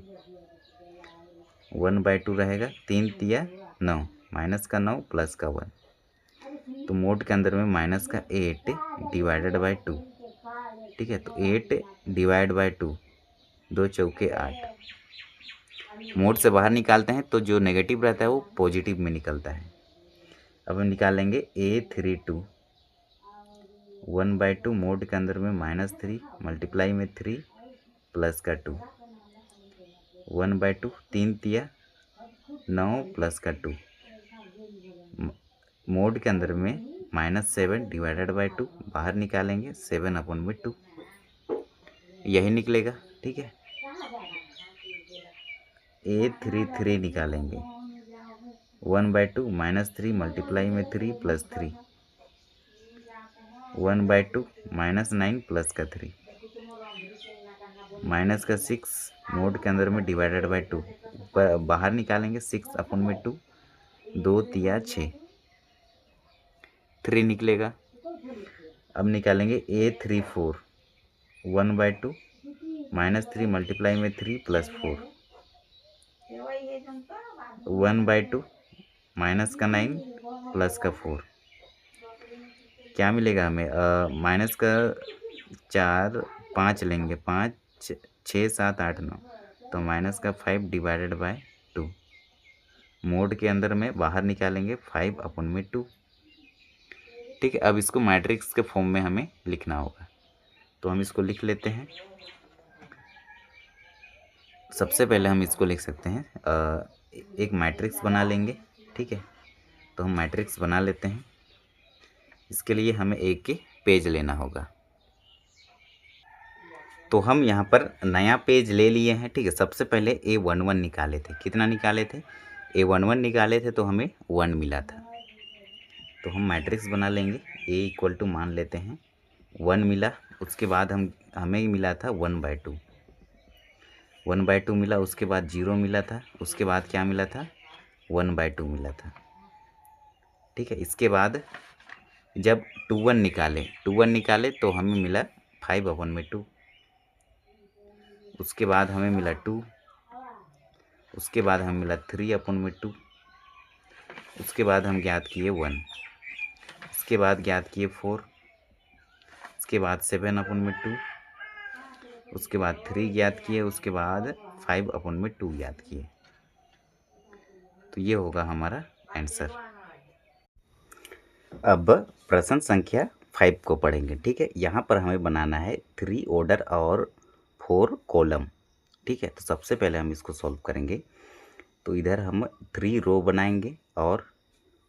1/2 रहेगा, 3 तिया 9, -9 +1, तो मोड के अंदर में -8 डिवाइडेड बाय 2। ठीक है, तो 8 डिवाइड बाय 2, 2 चौके 8। मोड से बाहर निकालते हैं तो जो नेगेटिव रहता है वो पॉजिटिव में निकलता है। अब हम निकालेंगे A32 1/2 मोड के अंदर में -3 मल्टीप्लाई में 3 प्लस का 2 1/2, 3 तिया 9 प्लस का 2, मोड के अंदर में -7 डिवाइडेड बाय 2, बाहर निकालेंगे 7/2, यही निकलेगा। ठीक है, A33 निकालेंगे 1/2 -3 मल्टीप्लाई में 3 + 3 1/2 -9 प्लस का 3 -6 मोड के अंदर में डिवाइडेड बाय 2, बाहर निकालेंगे 6/2, 2 तिया 6, 3 निकलेगा। अब निकालेंगे A34 1/2 -3 मल्टीप्लाई में 3 + 4 1/2 -9 प्लस का 4, क्या मिलेगा हमें? माइनस का 4 5 लेंगे, 5 6 7 8 9, तो -5 डिवाइडेड बाय 2, मोड के अंदर में बाहर निकालेंगे 5/2। ठीक है, अब इसको मैट्रिक्स के फॉर्म में हमें लिखना होगा, तो हम इसको लिख लेते हैं। सबसे पहले हम इसको लिख सकते हैं, एक मैट्रिक्स बना लेंगे। ठीक है, तो हम मैट्रिक्स बना लेते हैं। इसके लिए हमें एक पेज लेना होगा, तो हम यहाँ पर नया पेज ले लिए हैं। ठीक है, सबसे पहले A11 निकाले थे, कितना निकाले थे? A11 निकाले थे तो हमें 1 मिला था, तो हम मैट्रिक्स बना लेंगे। A = मान लेते हैं 1 मिला, उसके बाद हमें मिला था 1/2, 1/2 मिला, उसके बाद 0 मिला था, उसके बाद क्या मिला था? 1/2 मिला था। ठीक है, इसके बाद जब 21 निकाले तो हमें मिला 5/2, उसके बाद हमें मिला 2, उसके बाद हमें मिला 3/2, उसके बाद हम ज्ञात किए 1, उसके बाद ज्ञात किए 4, उसके बाद 7/2, उसके बाद 3 ज्ञात किए, उसके बाद 5/2 ज्ञात किए, तो ये होगा हमारा आंसर। अब प्रश्न संख्या 5 को पढ़ेंगे। ठीक है, यहाँ पर हमें बनाना है 3 ऑर्डर और 4 कॉलम। ठीक है, तो सबसे पहले हम इसको सॉल्व करेंगे, तो इधर हम 3 रो बनाएंगे और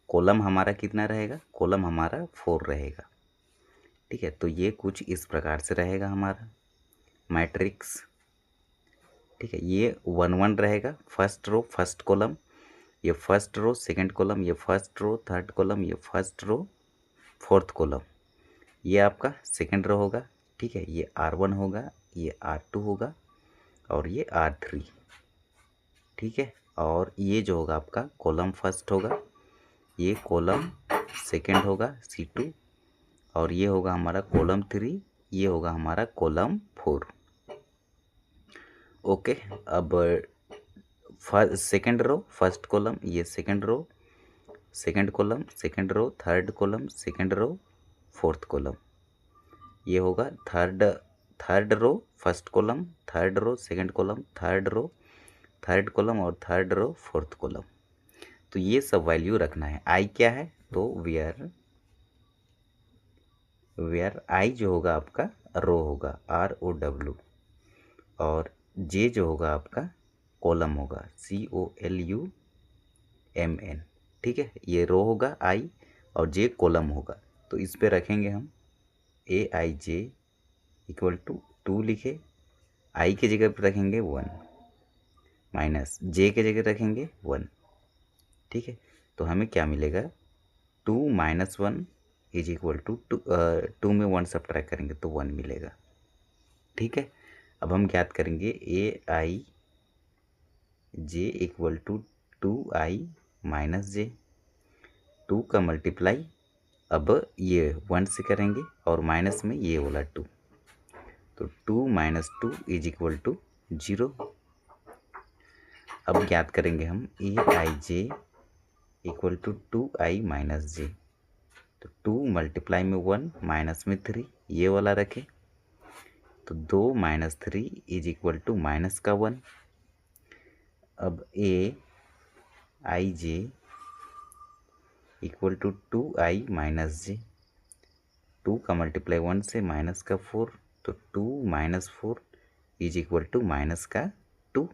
कॉलम हमारा कितना रहेगा? कॉलम हमारा 4 रहेगा। ठीक है, तो ये कुछ इस प्रकार से रहेगा हमारा मैट्रिक्स। ठीक है, ये 1 1 रहेगा, फर्स्ट रो फर्स्ट कॉलम, ये फर्स्ट रो सेकंड कॉलम, ये फर्स्ट रो थर्ड कॉलम, ये फर्स्ट रो फोर्थ कॉलम, ये आपका सेकंड रो होगा। ठीक है, ये R1 होगा, ये R2 होगा और ये R3। ठीक है, और ये जो होगा आपका कॉलम फर्स्ट होगा, ये कॉलम सेकंड होगा C2, और ये होगा हमारा कॉलम 3, ये होगा हमारा कॉलम 4। ओके, अब सेकंड रो फर्स्ट कॉलम, ये second row second column, second row third column, second row fourth column, ये होगा third row first column, third row second column, third row third column और third row fourth column. तो ये सब value रखना है। आई क्या है? तो वेयर आई जो होगा आपका रो होगा ROW, और जे जो होगा आपका कॉलम होगा COLUMN। ठीक है, ये रो होगा आई और जे कॉलम होगा। तो इस पे रखेंगे हम AIJ इक्वल टू 2 लिखे, आई की जगह पे रखेंगे 1 माइनस जे के जगह रखेंगे 1। ठीक है, तो हमें क्या मिलेगा, 2 - 1 इज इक्वल टू 2 में 1 सब्ट्रैक्ट करेंगे तो 1 मिलेगा। ठीक है, अब हम ज्ञात करेंगे AIJ equal to 2I minus जे, 2 का मल्टीप्लाई अब ये 1 से करेंगे और माइनस में ये वाला 2, तो 2 - 2 इज इक्वल टू 0। अब ज्ञात करेंगे हम AIJ equal to 2I minus j, तो 2 मल्टीप्लाई में 1 माइनस में 3 ये वाला रखे, तो 2 - 3 इज इक्वल टू माइनस का 1। अब AIJ equal to 2I minus जे, 2 का मल्टीप्लाई 1 से माइनस का 4, तो 2 - 4 इज इक्वल टू माइनस का 2।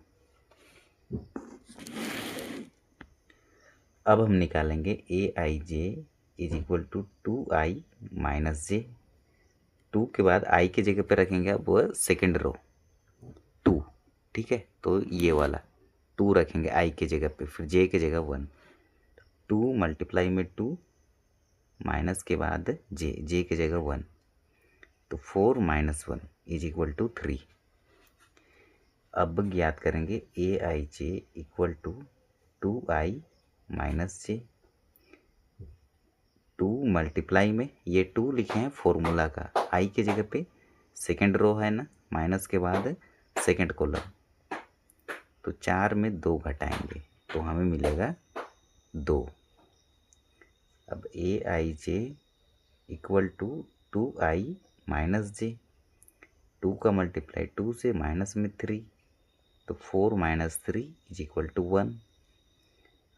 अब हम निकालेंगे AIJ is equal to 2I minus जे, 2 के बाद आई की जगह पे रखेंगे अब वो सेकेंड रो 2। ठीक है, तो ये वाला 2 रखेंगे आई की जगह पे, फिर जे की जगह 1, 2 मल्टीप्लाई में 2 माइनस के बाद जे की जगह 1, तो 4 - 1 इज इक्वल टू 3। अब ज्ञात करेंगे AIJ equal to 2I minus J, 2 multiply में ये 2 लिखे हैं फॉर्मूला का, आई की जगह पे सेकेंड रो है ना, माइनस के बाद सेकेंड कॉलम, तो 4 में 2 घटाएंगे तो हमें मिलेगा 2। अब AIJ equal to 2I minus जे, 2 का मल्टीप्लाई 2 से माइनस में 3, तो 4 - 3 इज इक्वल टू 1।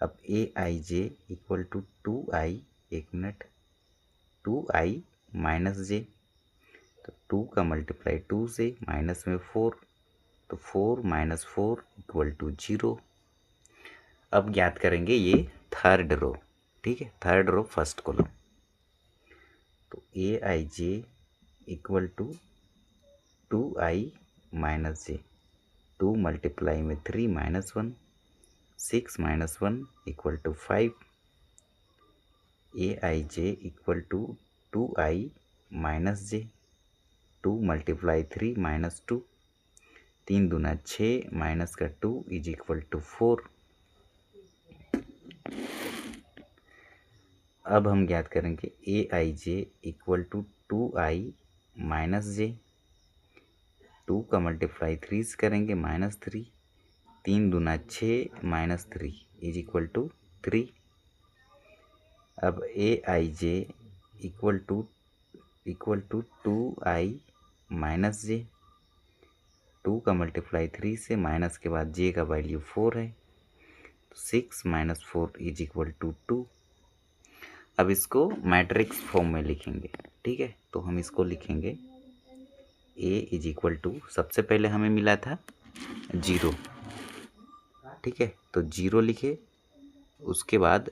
अब AIJ equal to 2I, 2I minus j, तो 2 का मल्टीप्लाई 2 से माइनस में 4, तो 4 - 4 इक्वल टू 0। अब ज्ञात करेंगे ये थर्ड रो। ठीक है, थर्ड रो फर्स्ट कॉलम, तो AIJ equal to 2I minus J, 2 multiply में 3 - 1, 6 - 1 equal to 5। AIJ equal to 2I minus J, 2 multiply 3 - 2, 3 दूना 6 माइनस का 2 इज इक्वल टू 4। अब हम ज्ञात करेंगे AIJ equal to 2I minus जे, 2 का मल्टीप्लाई 3 से करेंगे -3, 3 दूना 6 माइनस 3 इज इक्वल टू 3। अब AIJ equal to 2I minus जे, 2 का मल्टीप्लाई 3 से माइनस के बाद जे का वैल्यू 4 है, तो 6 - 4 इज इक्वल टू 2। अब इसको मैट्रिक्स फॉर्म में लिखेंगे। ठीक है, तो हम इसको लिखेंगे A इज इक्वल टू, सबसे पहले हमें मिला था 0। ठीक है, तो 0 लिखे, उसके बाद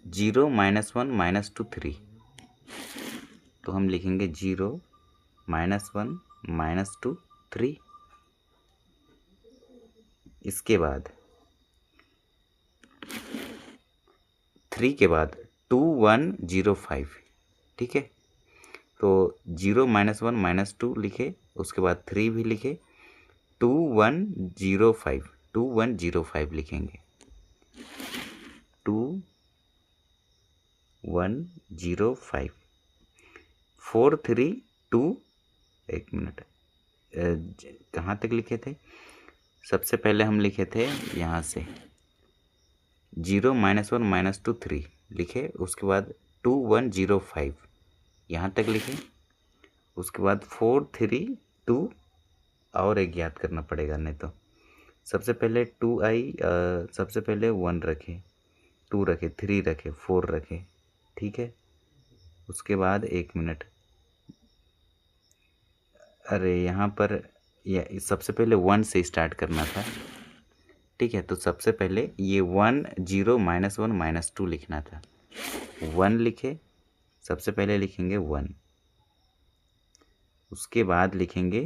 0 - 1 - 2 3, तो हम लिखेंगे 0 - 1 - 2 3। इसके बाद 3 के बाद 2 1 0 5। ठीक है, तो 0 - 1 - 2 लिखे, उसके बाद 3 भी लिखे, 2 1 0 5, 2 1 0 5 लिखेंगे, 2 1 0 5, 4 3 2। एक मिनट, कहाँ तक लिखे थे, सबसे पहले हम लिखे थे यहाँ से 0 - 1 - 2 3 लिखे, उसके बाद 2 1 0 5 यहाँ तक लिखे, उसके बाद 4 3 2, और एक याद करना पड़ेगा नहीं तो। सबसे पहले 2I, सबसे पहले 1 रखे, 2 रखे, 3 रखे, 4 रखे। ठीक है, उसके बाद एक मिनट, अरे यहाँ पर सबसे पहले 1 से स्टार्ट करना था। ठीक है, तो सबसे पहले ये 1 0 -1 -2 लिखना था। 1 लिखे, सबसे पहले लिखेंगे 1, उसके बाद लिखेंगे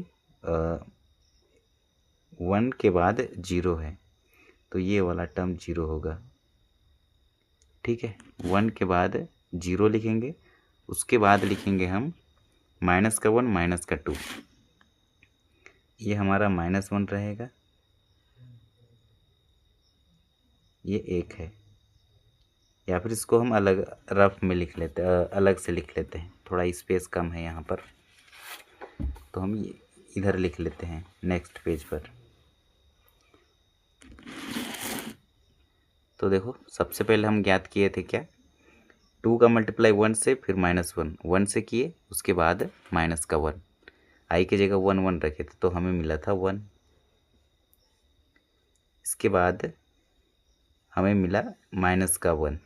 1 के बाद 0 है तो ये वाला टर्म 0 होगा। ठीक है, 1 के बाद 0 लिखेंगे, उसके बाद लिखेंगे हम -1 -2, ये हमारा -1 रहेगा, ये 1 है। या फिर इसको हम अलग रफ में लिख लेते हैं, अलग से लिख लेते हैं, थोड़ा स्पेस कम है यहाँ पर, तो हम ये इधर लिख लेते हैं नेक्स्ट पेज पर। तो देखो सबसे पहले हम ज्ञात किए थे क्या, 2 का मल्टीप्लाई 1 से, फिर -1 1 से किए, उसके बाद -1 आई की जगह 1 1 रखे थे तो हमें मिला था 1। इसके बाद हमें मिला -1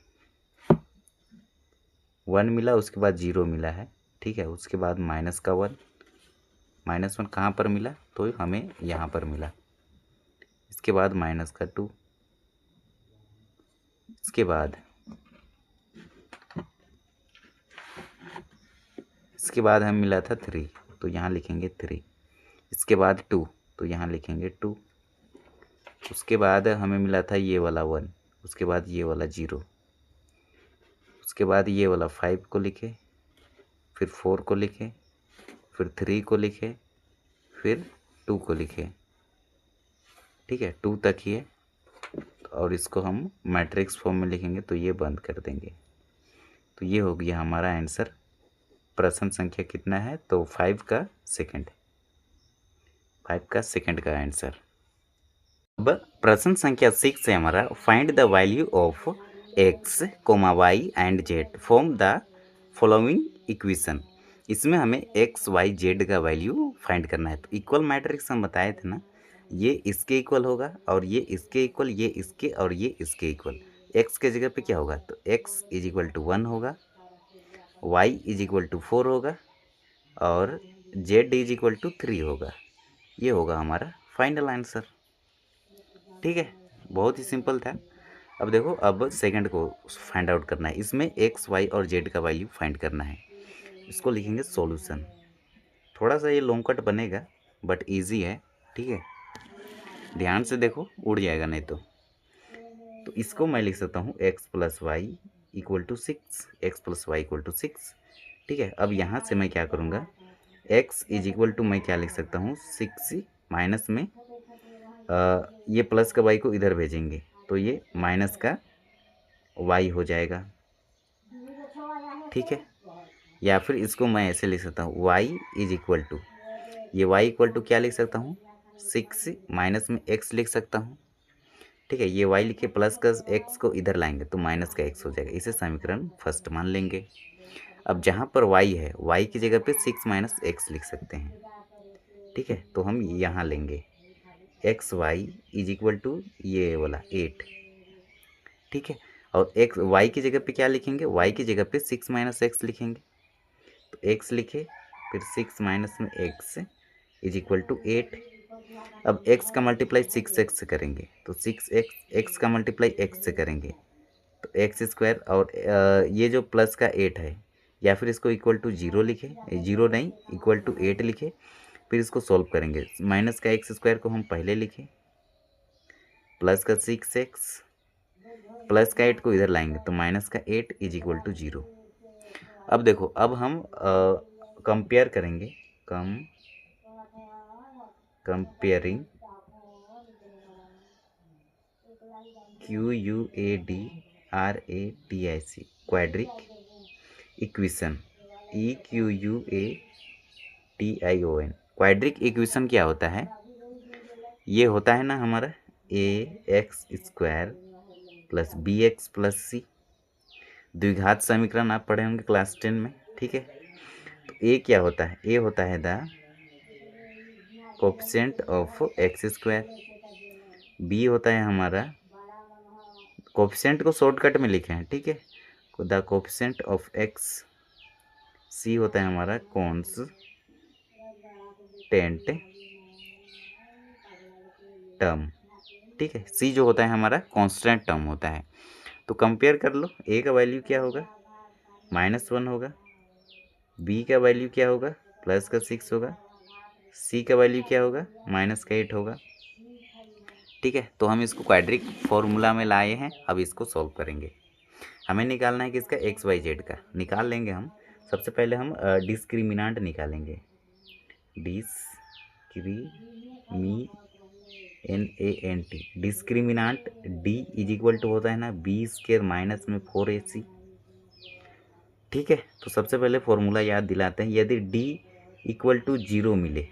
1 मिला, उसके बाद 0 मिला है। ठीक है, उसके बाद -1 -1 कहाँ पर मिला, तो हमें यहाँ पर मिला। इसके बाद -2, इसके बाद हमें मिला था 3 तो यहाँ लिखेंगे 3। इसके बाद 2 तो यहाँ लिखेंगे 2। उसके बाद हमें मिला था ये वाला 1, उसके बाद ये वाला 0, उसके बाद ये वाला 5 को लिखे, फिर 4 को लिखे, फिर 3 को लिखे, फिर 2 को लिखे। ठीक है, 2 तक ही है और इसको हम मैट्रिक्स फॉर्म में लिखेंगे तो ये बंद कर देंगे। तो ये हो गया हमारा आंसर। प्रश्न संख्या कितना है, तो 5 का सेकंड, 5 का सेकंड का आंसर। अब प्रश्न संख्या 6 है हमारा, find the value of x, y and z from the following equation. इसमें हमें x y z का वैल्यू फाइंड करना है। तो इक्वल मैट्रिक्स हम बताए थे ना, ये इसके इक्वल होगा और ये इसके इक्वल, ये इसके और ये इसके इक्वल। x के जगह पे क्या होगा, तो x इज इक्वल टू 1 होगा, y इज इक्वल टू 4 होगा और z इज इक्वल टू 3 होगा। ये होगा हमारा फाइनल आंसर। ठीक है, बहुत ही सिंपल था। अब देखो, अब सेकंड को फाइंड आउट करना है। इसमें एक्स वाई और जेड का वैल्यू फाइंड करना है। इसको लिखेंगे सॉल्यूशन। थोड़ा सा ये लॉन्ग कट बनेगा बट इजी है। ठीक है, ध्यान से देखो, उड़ जाएगा नहीं तो। इसको मैं लिख सकता हूँ X plus Y equal to 6, X plus Y equal to 6। ठीक है, अब यहाँ से मैं क्या करूँगा, एक्स इज इक्वल टू मैं क्या लिख सकता हूँ 6 माइनस में ये प्लस का वाई को इधर भेजेंगे तो ये माइनस का वाई हो जाएगा। ठीक है, या फिर इसको मैं ऐसे लिख सकता हूँ वाई इज इक्वल टू, ये वाई इक्वल टू क्या लिख सकता हूँ 6 माइनस में एक्स लिख सकता हूँ। ठीक है, ये वाई लिखे, प्लस का एक्स को इधर लाएंगे तो माइनस का एक्स हो जाएगा। इसे समीकरण फर्स्ट मान लेंगे। अब जहाँ पर वाई है, वाई की जगह पे 6 माइनस एक्स लिख सकते हैं। ठीक है, तो हम यहाँ लेंगे X Y is equal to ये वाला 8। ठीक है, और एक्स वाई की जगह पे क्या लिखेंगे, वाई की जगह पे 6 माइनस एक्स लिखेंगे। तो एक्स लिखे, फिर 6 माइनस में एक्स इज इक्वल टू 8। अब x का मल्टीप्लाई 6x से करेंगे तो 6x का मल्टीप्लाई x से करेंगे तो एक्स स्क्वायर, और ये जो प्लस का 8 है, या फिर इसको इक्वल टू 0 लिखे, 0 नहीं इक्वल टू 8 लिखे, फिर इसको सॉल्व करेंगे। माइनस का एक्स स्क्वायर को हम पहले लिखे, प्लस का 6x, प्लस का 8 को इधर लाएंगे तो माइनस का 8 इज इक्वल टू 0। अब देखो, अब हम कंपेयर करेंगे, comparing QUADRATIC quadric equation, EQUATION। Quadric equation क्या होता है, ये होता है ना हमारा AX² plus BX plus C, द्विघात समीकरण आप पढ़े होंगे क्लास 10 में। ठीक है, तो ए क्या होता है, ए होता है the coefficient of x², B होता है हमारा, कोफिशिएंट को शॉर्टकट में लिखे हैं। ठीक है, द कोफिशिएंट ऑफ x, सी होता है हमारा कॉन्स कांस्टेंट टर्म, ठीक है। सी जो होता है हमारा कांस्टेंट टर्म होता है। तो कंपेयर कर लो, ए का वैल्यू क्या होगा, -1 होगा, बी का वैल्यू क्या होगा, +6 होगा, सी का वैल्यू क्या होगा, -8 होगा, ठीक है। तो हम इसको क्वाड्रिक फॉर्मूला में लाए हैं, अब इसको सॉल्व करेंगे। हमें निकालना है किसका, एक्स वाई जेड का निकाल लेंगे हम। सबसे पहले हम डिस्क्रिमिनांट निकालेंगे, discriminant, discriminant D is equal to होता है ना b² माइनस में 4ac, ठीक है। तो सबसे पहले फॉर्मूला याद दिलाते हैं, यदि d इक्वल टू 0 मिले,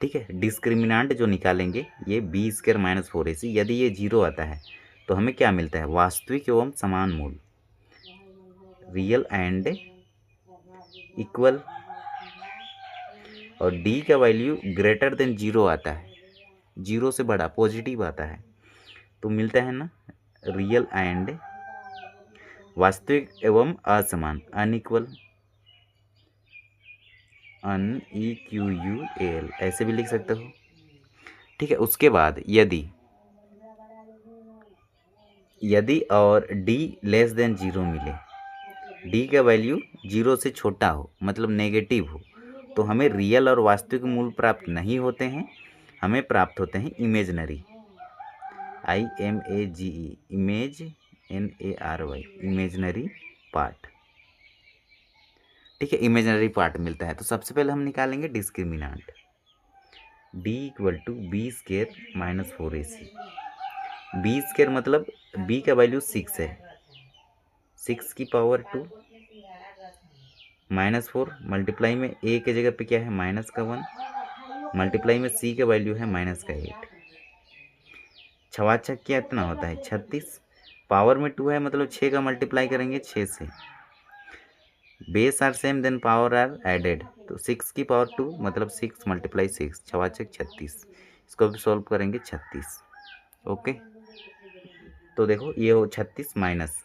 ठीक है, डिस्क्रिमिनांट जो निकालेंगे ये b² माइनस 4ac, यदि ये 0 आता है तो हमें क्या मिलता है, वास्तविक एवं समान मूल, रियल एंड इक्वल, और d का वैल्यू ग्रेटर देन 0 आता है, 0 से बड़ा पॉजिटिव आता है, तो मिलता है ना रियल एंड वास्तविक एवं असमान, अनइक्वल, अनइक्यूएल ऐसे भी लिख सकते हो, ठीक है। उसके बाद यदि और d लेस देन 0 मिले, d का वैल्यू 0 से छोटा हो मतलब नेगेटिव हो, तो हमें रियल और वास्तविक मूल प्राप्त नहीं होते हैं, हमें प्राप्त होते हैं imaginary, IMAGE, image NARY, imaginary part, ठीक है। इमेजनरी पार्ट मिलता है। तो सबसे पहले हम निकालेंगे discriminant, d equal to b² minus 4ac, b² मतलब b का वैल्यू 6 है, 6 की पावर 2 -4 मल्टीप्लाई में a के जगह पे क्या है, -1 मल्टीप्लाई में c का वैल्यू है -8, छवा छक क्या इतना होता है 36, पावर में 2 है मतलब 6 का मल्टीप्लाई करेंगे 6 से, base are same then power are added, तो 6 की पावर 2 मतलब 6 मल्टीप्लाई 6, छवा छक 36, इसको भी सॉल्व करेंगे 36, ओके। तो देखो ये हो 36 माइनस,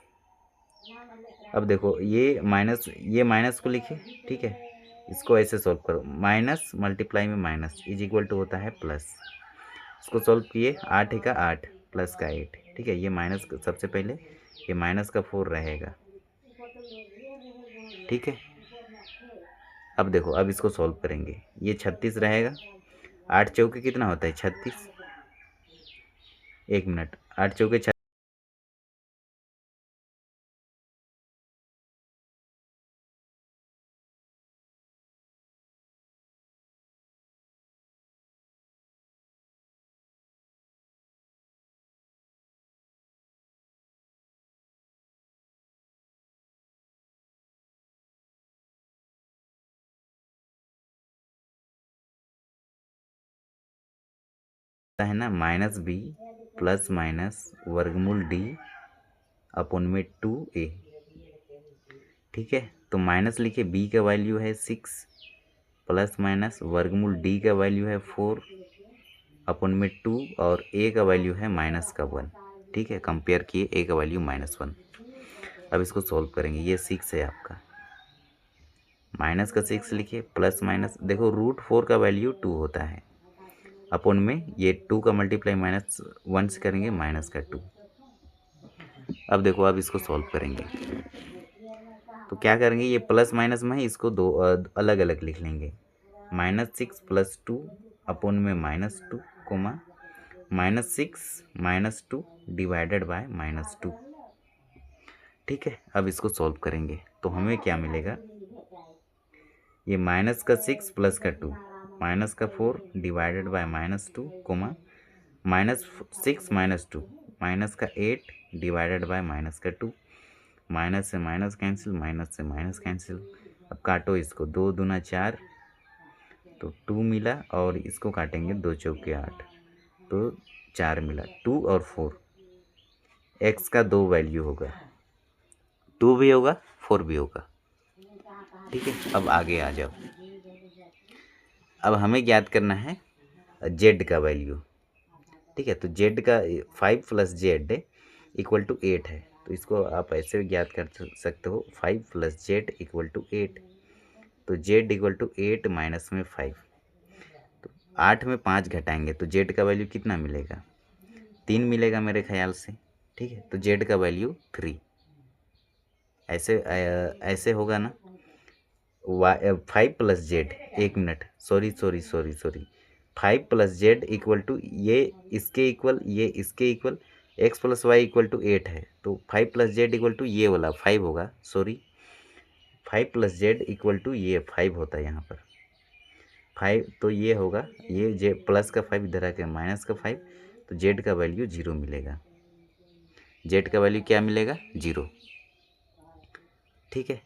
अब देखो ये माइनस को लिखे, ठीक है, इसको ऐसे सॉल्व करो, माइनस मल्टीप्लाई में माइनस इज इक्वल टू होता है प्लस, इसको सॉल्व किए 8 का 8 प्लस का 8, ठीक है। ये माइनस सबसे पहले ये माइनस का 4 रहेगा, ठीक है। अब देखो अब इसको सॉल्व करेंगे, ये 36 रहेगा, 8 चौके कितना होता है 36, 1 मिनट, 8 चौके है ना -b प्लस माइनस वर्गमूल d अपॉन में 2a, ठीक है। तो माइनस लिखे, b का वैल्यू है 6 प्लस माइनस वर्गमूल d का वैल्यू है 4 अपॉन में 2 और a का वैल्यू है -1, ठीक है। कंपेयर किए a का वैल्यू -1, अब इसको सॉल्व करेंगे, ये 6 है आपका, माइनस का 6 लिखिए प्लस माइनस, देखो √4 का वैल्यू 2 होता है, अपॉन में ये 2 का मल्टीप्लाई -1 से करेंगे माइनस का 2। अब देखो अब इसको सॉल्व करेंगे, तो क्या करेंगे, ये प्लस माइनस में है, इसको दो अलग अलग लिख लेंगे, -6 + 2 अपॉन में -2 कोमा -6 -2 डिवाइडेड बाय -2, ठीक है। अब इसको सॉल्व करेंगे तो हमें क्या मिलेगा, ये माइनस का 6 प्लस का 2 माइनस का 4 डिवाइडेड बाय -2 कोमा -6 -2 माइनस का 8 डिवाइडेड बाय माइनस का 2, माइनस से माइनस कैंसिल, माइनस से माइनस कैंसिल, अब काटो इसको, 2 दूना 4 तो 2 मिला, और इसको काटेंगे 2 चौके 8 तो 4 मिला, 2 और 4, एक्स का 2 वैल्यू होगा, 2 भी होगा 4 भी होगा, ठीक है। अब आगे आ जाओ, अब हमें ज्ञात करना है जेड का वैल्यू, ठीक है। तो जेड का 5 + जेड इक्वल टू 8 है, तो इसको आप ऐसे भी ज्ञात कर सकते हो, 5 + जेड इक्वल टू 8, तो जेड इक्वल टू 8 माइनस में 5, 8 में 5 घटाएंगे तो जेड का वैल्यू कितना मिलेगा, 3 मिलेगा मेरे ख्याल से। ठीक है, तो जेड का वैल्यू 3। ऐसे होगा ना। 5 plus Z, 1 minute, sorry 5 plus Z equal to ये इसके इक्वल, ये इसके equal, X plus Y equal to 8 है, तो 5 प्लस जेड इक्वल टू ये वाला 5 होगा। Sorry, 5 plus Z equal to ये 5 होता है यहाँ पर 5, तो ये होगा, ये जे प्लस का 5 इधर आके माइनस का 5, तो जेड का वैल्यू 0 मिलेगा। जेड का वैल्यू क्या मिलेगा, 0। ठीक है,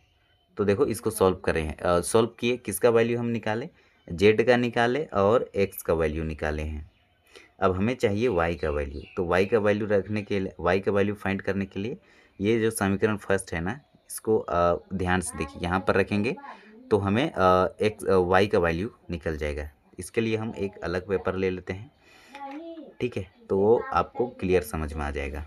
तो देखो इसको सॉल्व करें हैं, सॉल्व किए, किसका वैल्यू हम निकाले, जेड का निकाले और एक्स का वैल्यू निकाले हैं। अब हमें चाहिए वाई का वैल्यू, तो वाई का वैल्यू रखने के लिए, वाई का वैल्यू फाइंड करने के लिए ये जो समीकरण फर्स्ट है ना, इसको ध्यान से देखिए, यहाँ पर रखेंगे तो हमें एक्स वाई का वैल्यू निकल जाएगा। इसके लिए हम एक अलग पेपर ले लेते हैं। ठीक है, तो वो आपको क्लियर समझ में आ जाएगा।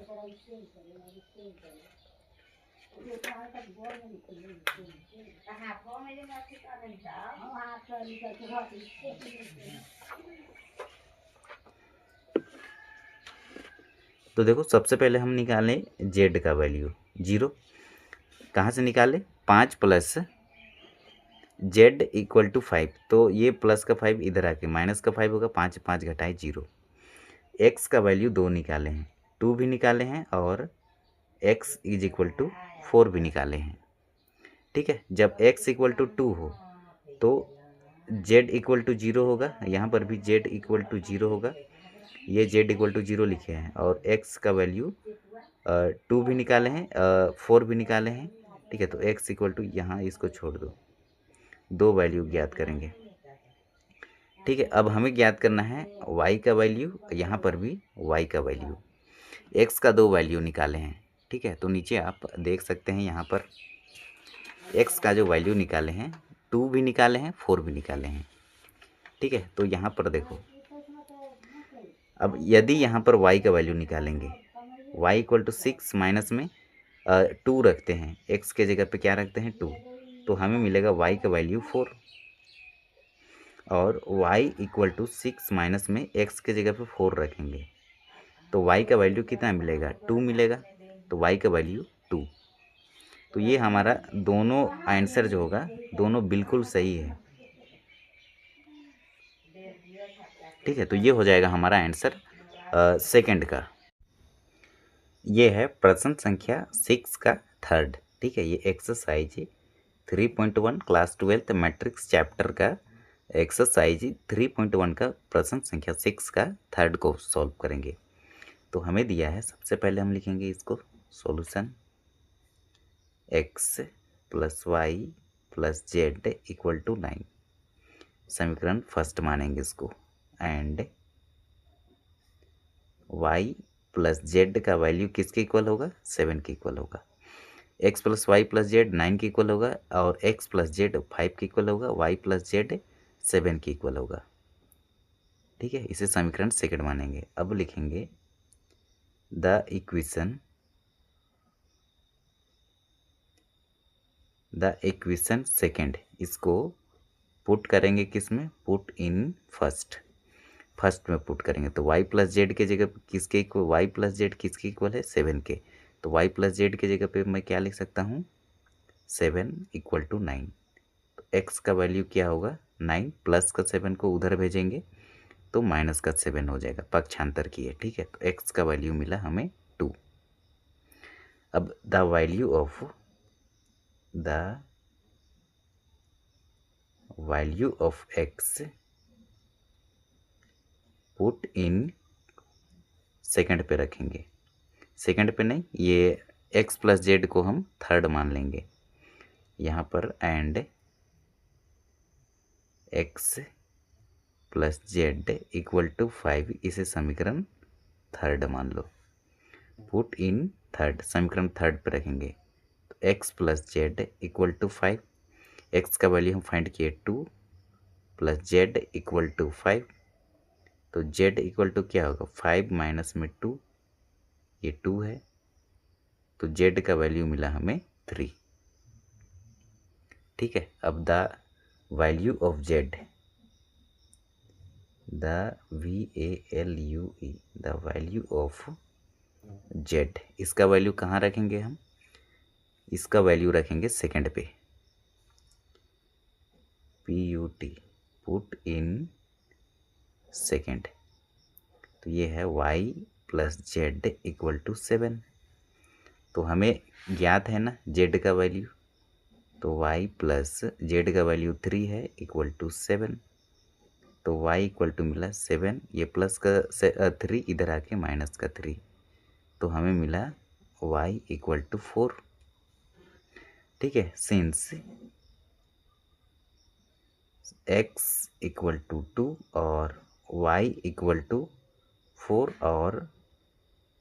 तो देखो सबसे पहले हम निकालें जेड का वैल्यू 0। कहाँ से निकाले, 5 प्लस जेड इक्वल टू 5, तो ये प्लस का 5 इधर आके माइनस का 5 होगा, 5 5 घटाए 0। एक्स का वैल्यू 2 निकाले हैं, 2 भी निकाले हैं और एक्स इज इक्वल टू 4 भी निकाले हैं। ठीक है, जब एक्स इक्वल टू 2 हो तो जेड इक्वल टू 0 होगा, यहाँ पर भी जेड इक्वल टू 0 होगा, ये जेड इक्वल टू 0 लिखे हैं, और एक्स का वैल्यू 2 भी निकाले हैं, 4 भी निकाले हैं। ठीक है, तो एक्स इक्वल टू, यहाँ इसको छोड़ दो, 2 वैल्यू ज्ञात करेंगे। ठीक है, अब हमें ज्ञात करना है y का वैल्यू, यहाँ पर भी y का वैल्यू, x का 2 वैल्यू निकाले हैं। ठीक है, तो नीचे आप देख सकते हैं, यहाँ पर x का जो वैल्यू निकाले हैं, 2 भी निकाले हैं, 4 भी निकाले हैं। ठीक है, तो यहाँ पर देखो, अब यदि यहाँ पर y का वैल्यू निकालेंगे, y इक्वल टू 6 माइनस में 2 रखते हैं, x के जगह पे क्या रखते हैं 2, तो हमें मिलेगा y का वैल्यू 4, और y इक्वल टू 6 माइनस में x के जगह पे 4 रखेंगे, तो y का वैल्यू कितना मिलेगा, 2 मिलेगा, तो y का वैल्यू 2। तो ये हमारा दोनों आंसर जो होगा, दोनों बिल्कुल सही है। ठीक है, तो ये हो जाएगा हमारा आंसर सेकंड का। ये है प्रश्न संख्या 6 का थर्ड। ठीक है, ये exercise 3.1 class 12th matrix chapter का एक्सरसाइज 3.1 का प्रश्न संख्या 6 का थर्ड को सॉल्व करेंगे। तो हमें दिया है, सबसे पहले हम लिखेंगे इसको solution, x plus Y plus Z equal to 9, समीकरण फर्स्ट मानेंगे इसको, एंड y प्लस जेड का वैल्यू किसके इक्वल होगा, 7 के इक्वल होगा, x plus Y plus Z 9 के इक्वल होगा, और x प्लस जेड 5 के इक्वल होगा, y प्लस जेड 7 के इक्वल होगा। ठीक है, इसे समीकरण सेकंड मानेंगे। अब लिखेंगे द इक्वेशन सेकंड, इसको पुट करेंगे किस में, पुट इन फर्स्ट में पुट करेंगे, तो y प्लस जेड के जगह किसके इक्वल, y प्लस जेड किसके इक्वल है, 7 के, तो y प्लस जेड के जगह पे मैं क्या लिख सकता हूँ, 7 इक्वल टू 9, तो x का वैल्यू क्या होगा, 9, प्लस का 7 को उधर भेजेंगे तो माइनस का 7 हो जाएगा, पक्षांतर किए। ठीक है, तो x का वैल्यू मिला हमें 2। अब the value of x put in second पे रखेंगे, सेकंड पे नहीं, ये x प्लस जेड को हम थर्ड मान लेंगे यहाँ पर, and x plus Z equal to 5, इसे समीकरण थर्ड मान लो, पुट इन थर्ड, समीकरण थर्ड पे रखेंगे, तो x plus Z equal to 5, x का वैल्यू हम फाइंड किए 2, प्लस जेड इक्वल टू 5, तो z इक्वल टू क्या होगा, 5 माइनस में 2, ये 2 है, तो z का वैल्यू मिला हमें 3। ठीक है, अब the value of z the VALUE the value of Z, इसका वैल्यू कहाँ रखेंगे हम, इसका वैल्यू रखेंगे सेकंड पे, PUT पुट इन सेकंड। तो ये है y plus Z equal to 7। तो हमें ज्ञात है ना z का वैल्यू, तो y प्लस जेड का वैल्यू 3 है इक्वल टू 7। तो y इक्वल टू मिला 7, ये प्लस का 3 इधर आके माइनस का 3, तो हमें मिला y इक्वल टू 4। ठीक है, सिंस x इक्वल टू 2 और y इक्वल टू 4 और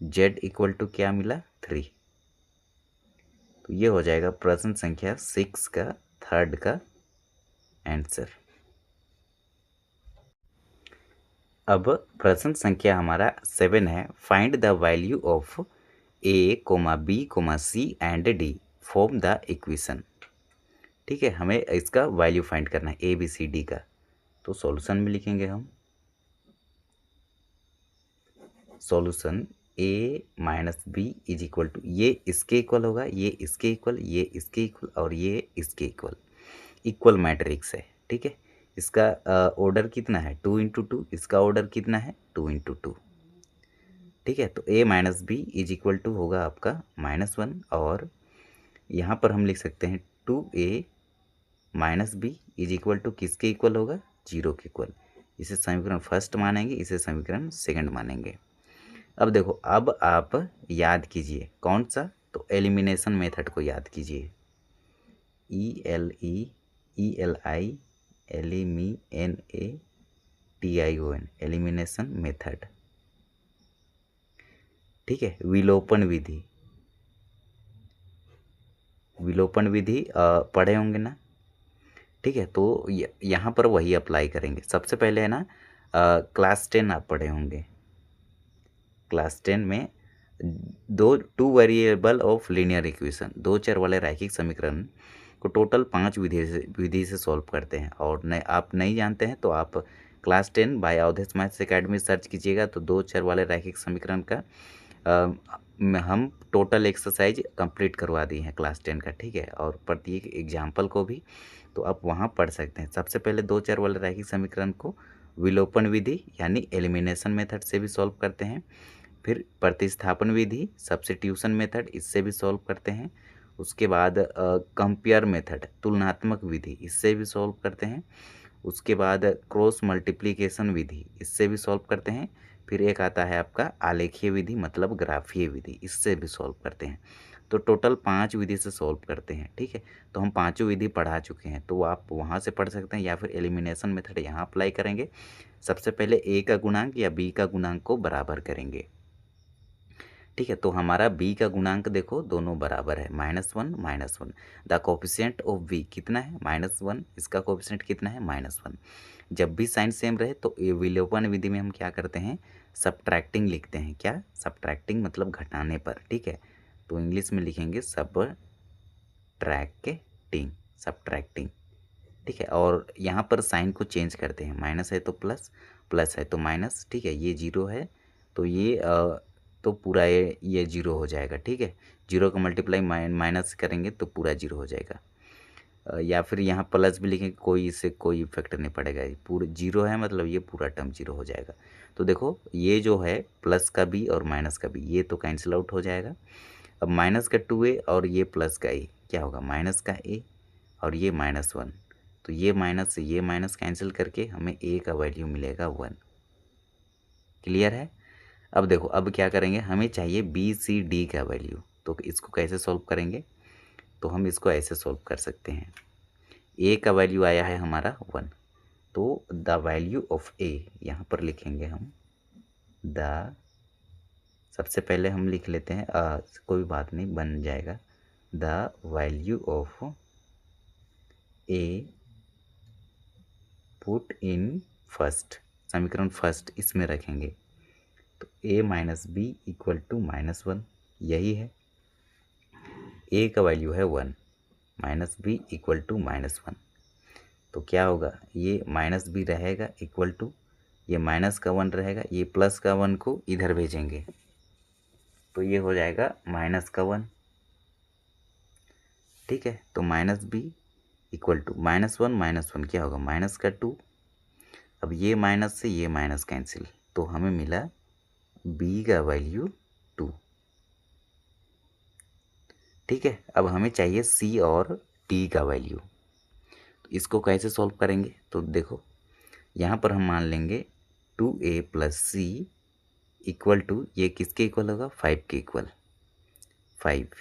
z इक्वल टू क्या मिला 3। तो ये हो जाएगा प्रश्न संख्या 6 का थर्ड का आंसर। अब प्रश्न संख्या हमारा 7 है, find the value of a, b, c and d form the equation. ठीक है, हमें इसका वैल्यू फाइंड करना है a, b, c, d का। तो सॉल्यूशन में लिखेंगे हम solution a minus B is equal to, ये इसके इक्वल होगा, ये इसके इक्वल, ये इसके इक्वल और ये इसके इक्वल, इक्वल मैट्रिक्स है। ठीक है, इसका ऑर्डर कितना है 2 इंटू 2, इसका ऑर्डर कितना है 2 इंटू 2। ठीक है, तो a minus B is equal to होगा आपका -1 और यहाँ पर हम लिख सकते हैं 2a minus B is equal to किसके इक्वल होगा 0 के इक्वल। इसे समीकरण फर्स्ट मानेंगे, इसे समीकरण सेकंड मानेंगे। अब देखो, अब आप याद कीजिए कौन सा, तो एलिमिनेशन मेथड को याद कीजिए, ELI एलिमिनेशन, एलिमिनेशन मेथड। ठीक है, विलोपन विधि, विलोपन विधि पढ़े होंगे ना। ठीक है, तो यहाँ पर वही अप्लाई करेंगे। सबसे पहले है ना क्लास 10 आप पढ़े होंगे, क्लास 10 में two variable of linear equation, 2 चर वाले रैखिक समीकरण को टोटल 5 विधि से सॉल्व करते हैं। और आप नहीं जानते हैं तो आप class 10 by Avdhesh Maths Academy search कीजिएगा, तो 2 चर वाले रैखिक समीकरण का हम टोटल एक्सरसाइज कंप्लीट करवा दिए हैं क्लास 10 का। ठीक है, और प्रत्येक एग्जाम्पल को भी तो आप वहाँ पढ़ सकते हैं। सबसे पहले 2 चर वाले रैखिक समीकरण को विलोपन विधि यानी एलिमिनेशन मेथड से भी सॉल्व करते हैं, फिर प्रतिस्थापन विधि सब्स्टिट्यूशन मेथड, इससे भी सॉल्व करते हैं। उसके बाद कंपेयर मेथड तुलनात्मक विधि, इससे भी सॉल्व करते हैं। उसके बाद क्रॉस मल्टीप्लिकेशन विधि, इससे भी सॉल्व करते हैं। फिर एक आता है आपका आलेखीय विधि मतलब ग्राफीय विधि, इससे भी सॉल्व करते हैं। तो टोटल 5 विधि से सॉल्व करते हैं। ठीक है, तो हम पाँचों विधि पढ़ा चुके हैं, तो आप वहाँ से पढ़ सकते हैं या फिर एलिमिनेशन मेथड यहाँ अप्लाई करेंगे। सबसे पहले a का गुणांक या b का गुणांक को बराबर करेंगे। ठीक है, तो हमारा b का गुणांक देखो दोनों बराबर है, -1 -1। द कोफिशिएंट ऑफ b कितना है -1, इसका कोफिशिएंट कितना है -1। जब भी साइन सेम रहे तो ये विलोपन विधि में हम क्या करते हैं सब्ट्रैक्टिंग लिखते हैं। क्या सब्ट्रैक्टिंग मतलब घटाने पर। ठीक है, तो इंग्लिश में लिखेंगे सब्ट्रैक्टिंग। ठीक है, और यहाँ पर साइन को चेंज करते हैं, माइनस है तो प्लस, प्लस है तो माइनस। ठीक है, ये 0 है तो ये तो पूरा ये 0 हो जाएगा। ठीक है, 0 का मल्टीप्लाई माइनस करेंगे तो पूरा 0 हो जाएगा। या फिर यहाँ प्लस भी लिखेंगे, कोई इससे कोई इफेक्ट नहीं पड़ेगा, पूरा 0 है मतलब ये पूरा टर्म 0 हो जाएगा। तो देखो ये जो है प्लस का b और माइनस का b ये तो कैंसिल आउट हो जाएगा। अब माइनस का 2a और ये प्लस का a क्या होगा माइनस का a और ये -1, तो ये माइनस से ये माइनस कैंसिल करके हमें a का वैल्यू मिलेगा 1। क्लियर है। अब देखो अब क्या करेंगे, हमें चाहिए b c d का वैल्यू, तो इसको कैसे सॉल्व करेंगे, तो हम इसको ऐसे सॉल्व कर सकते हैं। a का वैल्यू आया है हमारा 1, तो द वैल्यू ऑफ a यहाँ पर लिखेंगे हम सबसे पहले हम लिख लेते हैं कोई बात नहीं बन जाएगा, the value of a put in first, समीकरण फर्स्ट इसमें रखेंगे, तो a minus B equal to -1 यही है। a का वैल्यू है 1 माइनस बी इक्वल टू -1, तो क्या होगा ये माइनस बी रहेगा इक्वल टू ये माइनस का 1 रहेगा, ये प्लस का 1 को इधर भेजेंगे तो ये हो जाएगा माइनस का 1। ठीक है, तो माइनस बी इक्वल टू -1 क्या होगा, माइनस का 2। अब ये माइनस से ये माइनस कैंसिल, तो हमें मिला b का वैल्यू 2। ठीक है, अब हमें चाहिए c और d का वैल्यू। तो इसको कैसे सॉल्व करेंगे, तो देखो यहाँ पर हम मान लेंगे 2a + c इक्वल टू, ये किसके इक्वल होगा, 5 के इक्वल, 5।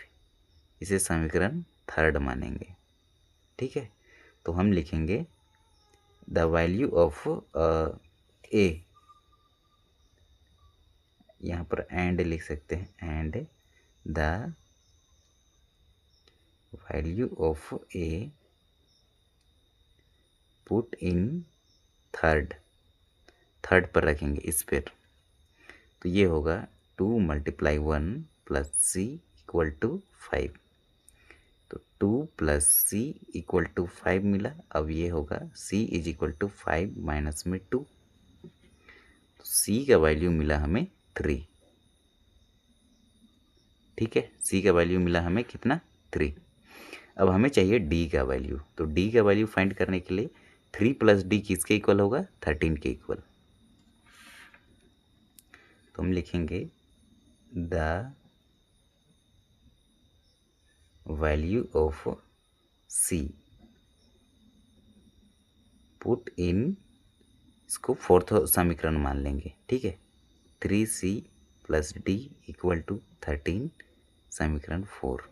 इसे समीकरण थर्ड मानेंगे। ठीक है, तो हम लिखेंगे द वैल्यू ऑफ ए, यहाँ पर एंड लिख सकते हैं, and the value of A put in third पर रखेंगे इस पर, तो ये होगा 2 × 1 + c = 5। तो 2 + c = 5 मिला। अब ये होगा c = 5 माइनस में 2, तो c का वैल्यू मिला हमें 3। ठीक है, c का वैल्यू मिला हमें कितना, 3। अब हमें चाहिए d का वैल्यू, तो d का वैल्यू फाइंड करने के लिए 3 + d किसके इक्वल होगा, 13 के इक्वल। तो हम लिखेंगे the value of c put in, इसको फोर्थ समीकरण मान लेंगे। ठीक है, 3c + d = 13, समीकरण 4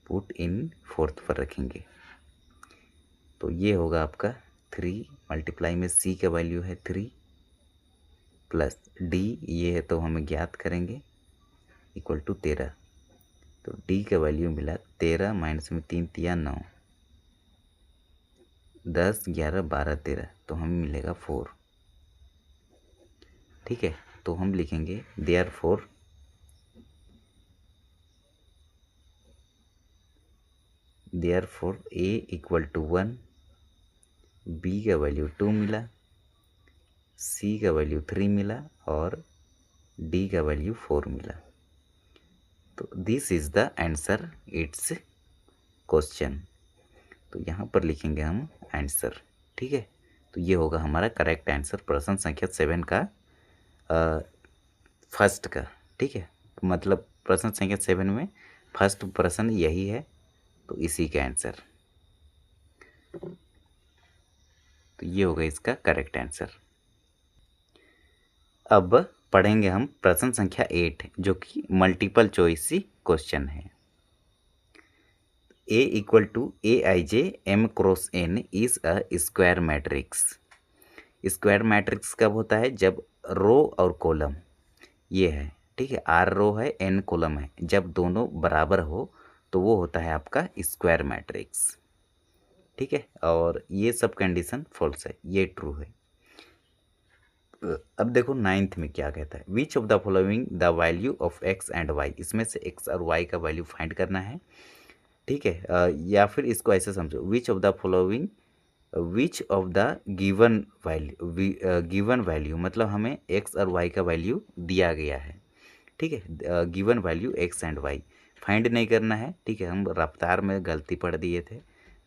पुट इन फोर्थ पर रखेंगे, तो ये होगा आपका 3 मल्टीप्लाई में c का वैल्यू है 3 प्लस d ये है तो हमें ज्ञात करेंगे इक्वल टू 13। तो d का वैल्यू मिला 13 माइनस में 3 तिया 9, 10 11 12 13, तो हमें मिलेगा 4। ठीक है, तो हम लिखेंगे देयरफॉर a = 1, b का वैल्यू 2 मिला, c का वैल्यू 3 मिला और d का वैल्यू 4 मिला। तो this is the answer it's question. तो यहाँ पर लिखेंगे हम आंसर। ठीक है, तो ये होगा हमारा करेक्ट आंसर प्रश्न संख्या 7 का फर्स्ट का। ठीक है, मतलब प्रश्न संख्या 7 में फर्स्ट प्रश्न यही है, तो इसी का आंसर, तो ये होगा इसका करेक्ट आंसर। अब पढ़ेंगे हम प्रश्न संख्या 8 जो कि मल्टीपल चॉइस क्वेश्चन है। A = Aij m × n is a square matrix. Square matrix कब होता है, जब रो और कॉलम ये है, ठीक है, r रो है n कॉलम है, जब दोनों बराबर हो तो वो होता है आपका स्क्वायर मैट्रिक्स। ठीक है, और ये सब कंडीशन फॉल्स है, ये ट्रू है। अब देखो 9th में क्या कहता है, which of the following the value of x and y, इसमें से x और y का वैल्यू फाइंड करना है। ठीक है, या फिर इसको ऐसे समझो, which of the following, which of the given value, मतलब हमें x और y का वैल्यू दिया गया है। ठीक है, given value x and y find नहीं करना है। ठीक है, हम रफ्तार में गलती पढ़ दिए थे,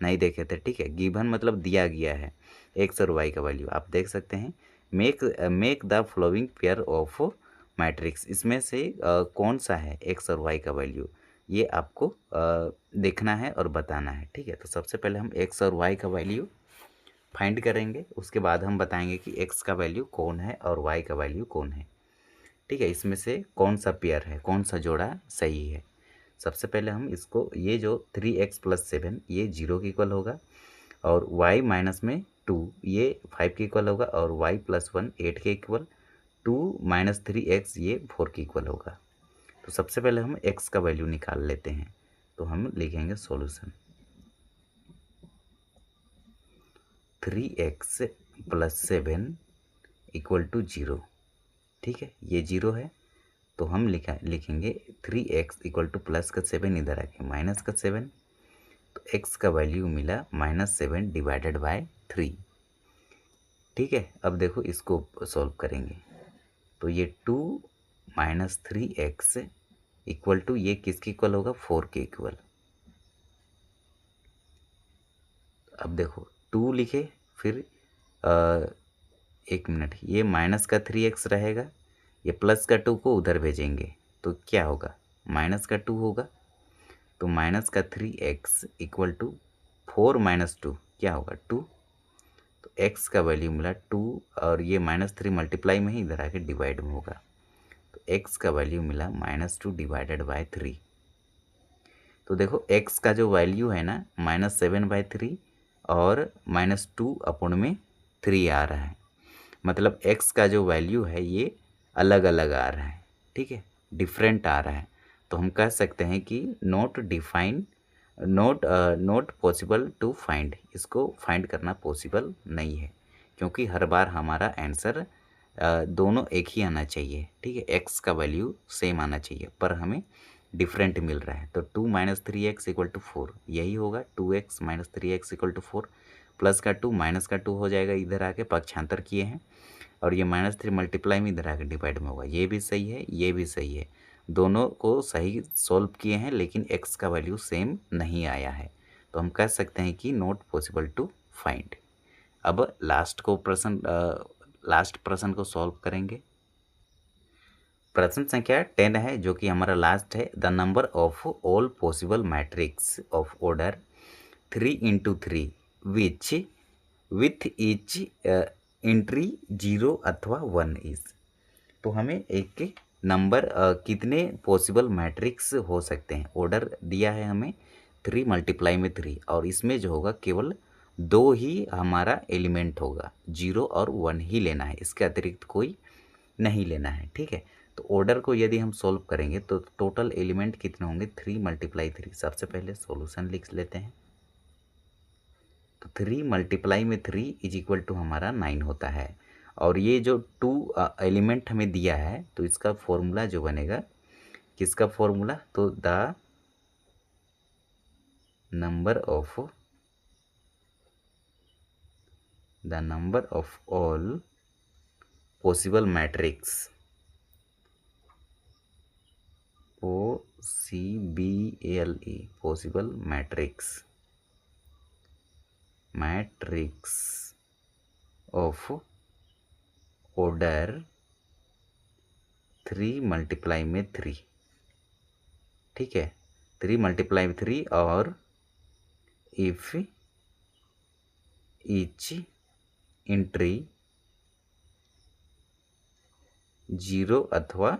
नहीं देखे थे। ठीक है, गिवन मतलब दिया गया है x और y का वैल्यू, आप देख सकते हैं। Make the following pair of matrix, इसमें से कौन सा है x और y का वैल्यू, ये आपको देखना है और बताना है। ठीक है, तो सबसे पहले हम x और y का वैल्यू फाइंड करेंगे, उसके बाद हम बताएंगे कि x का वैल्यू कौन है और y का वैल्यू कौन है। ठीक है, इसमें से कौन सा पेयर है, कौन सा जोड़ा सही है। सबसे पहले हम इसको, ये जो 3x + 7 ये 0 के इक्वल होगा, और y माइनस में 2 ये 5 के इक्वल होगा, और y + 1 8 के इक्वल, 2 - 3x ये 4 के इक्वल होगा। तो सबसे पहले हम x का वैल्यू निकाल लेते हैं, तो हम लिखेंगे सॉल्यूशन 3x + 7 = 0। ठीक है, ये 0 है, तो हम लिखेंगे 3x = प्लस का 7 इधर आके माइनस का 7, तो x का वैल्यू मिला -7 / 3। ठीक है। अब देखो इसको सॉल्व करेंगे तो ये 2 माइनस 3x इक्वल टू ये किसके इक्वल होगा, 4 के इक्वल। अब देखो 2 लिखे, फिर एक मिनट, ये माइनस का 3x रहेगा, ये प्लस का 2 को उधर भेजेंगे तो क्या होगा, माइनस का 2 होगा। तो माइनस का 3x इक्वल टू 4 माइनस 2 क्या होगा, 2। तो x का वैल्यू मिला 2 और ये -3 मल्टीप्लाई में ही इधर आके डिवाइड में होगा। तो x का वैल्यू मिला -2 डिवाइडेड बाय 3। तो देखो x का जो वैल्यू है ना -7/3 और -2 अपॉन में 3 आ रहा है, मतलब x का जो वैल्यू है ये अलग अलग आ रहा है, ठीक है, डिफरेंट आ रहा है। तो हम कह सकते हैं कि नॉट पॉसिबल टू फाइंड, इसको फाइंड करना पॉसिबल नहीं है, क्योंकि हर बार हमारा आंसर दोनों एक ही आना चाहिए, ठीक है, x का वैल्यू सेम आना चाहिए, पर हमें डिफरेंट मिल रहा है। तो 2 माइनस 3x इक्वल टू 4 यही होगा, 2x minus 3x equal to 4, plus का 2 माइनस का 2 हो जाएगा, इधर आके पक्षांतर किए हैं, और ये -3 मल्टीप्लाई में इधर आके डिवाइड में होगा। ये भी सही है, ये भी सही है, दोनों को सही सॉल्व किए हैं, लेकिन x का वैल्यू सेम नहीं आया है, तो हम कह सकते हैं कि नॉट पॉसिबल टू फाइंड। अब लास्ट प्रश्न को सॉल्व करेंगे। प्रश्न संख्या 10 है, जो कि हमारा लास्ट है। The number of all possible matrix of order 3 × 3 which with each entry 0 अथवा 1 इज। तो हमें एक नंबर कितने पॉसिबल मैट्रिक्स हो सकते हैं, ऑर्डर दिया है हमें 3 × 3, और इसमें जो होगा केवल 2 ही हमारा एलिमेंट होगा, 0 और 1 ही लेना है, इसके अतिरिक्त कोई नहीं लेना है, ठीक है। तो ऑर्डर को यदि हम सॉल्व करेंगे तो टोटल एलिमेंट कितने होंगे, 3 × 3। सबसे पहले सॉल्यूशन लिख लेते हैं। तो 3 × 3 इज इक्वल टू हमारा 9 होता है, और ये जो 2 एलिमेंट हमें दिया है, तो इसका फॉर्मूला जो बनेगा, किसका फॉर्मूला, तो the number of all possible matrix possible matrix of order 3 × 3, ठीक है, 3 × 3, और इफ ईच एंट्री 0 अथवा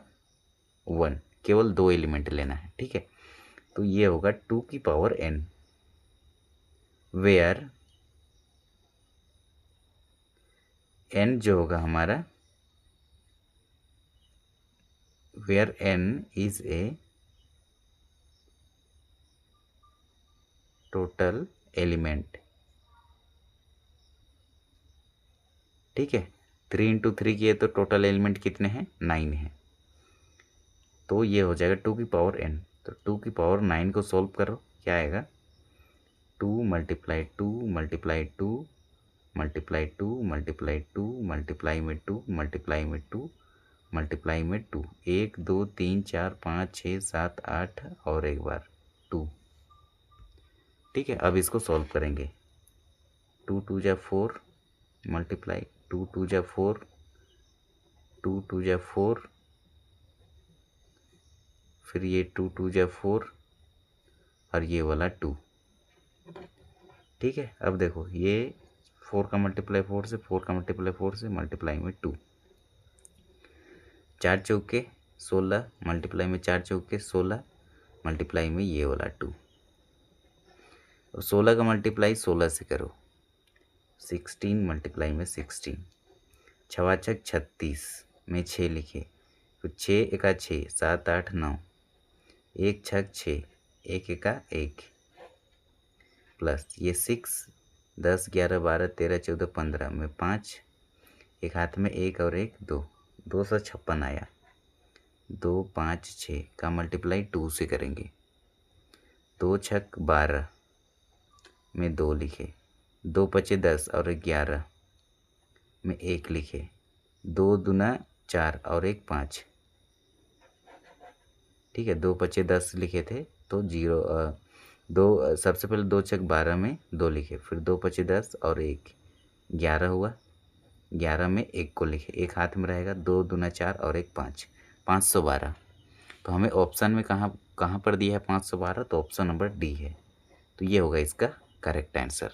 1, केवल 2 एलिमेंट लेना है, ठीक है। तो ये होगा 2 की पावर n, वेयर n जो होगा हमारा, where n is a total element, ठीक है। 3 × 3 किए तो टोटल एलिमेंट कितने हैं, 9 है। तो ये हो जाएगा 2 की पावर n। तो 2 की पावर 9 को सॉल्व करो, क्या आएगा, 2 × 2 × 2 × 2 × 2 मल्टीप्लाई में 2 मल्टीप्लाई में 2 मल्टीप्लाई में 2, 1 2 3 4 5 6 7 8 और एक बार 2, ठीक है। अब इसको सॉल्व करेंगे। 2 × 2 = 4 मल्टीप्लाई 2 × 2 = 4, 2 × 2 = 4, फिर ये 2 × 2 = 4 और ये वाला 2, ठीक है। अब देखो ये 4 का मल्टीप्लाई 4 से, 4 का मल्टीप्लाई 4 से, मल्टीप्लाई में 2, 4 चौके 16, मल्टीप्लाई में 4 चौके 16, मल्टीप्लाई में ये वाला 2, और 16 का मल्टीप्लाई 16 से करो, 16 मल्टीप्लाई में 16, 6 × 6 = 36 में 6 लिखे, फिर 6 × 1 = 6, 7 8 9, 1 6 6, 1 1 1, प्लस ये 6 10 11 12 13 14 15 में 5, एक हाथ में 1 और 1 2, 256 आया। 2 5 6 का मल्टीप्लाई 2 से करेंगे, 2 6 12 में 2 लिखे, 2 5 10 और 11, में 1 लिखे, 2 दूना 4 और 1 5, ठीक है। 2 पचे 10 लिखे थे तो 2 सबसे पहले 2 चक 12 में 2 लिखे, फिर 2 पचे 10 और 1 11 हुआ, 11 में 1 को लिखे, 1 हाथ में रहेगा, 2 दूना 4 और 1 5, 512। तो हमें ऑप्शन में कहाँ कहाँ पर दिया है 512, तो ऑप्शन नंबर डी है। तो ये होगा इसका करेक्ट आंसर।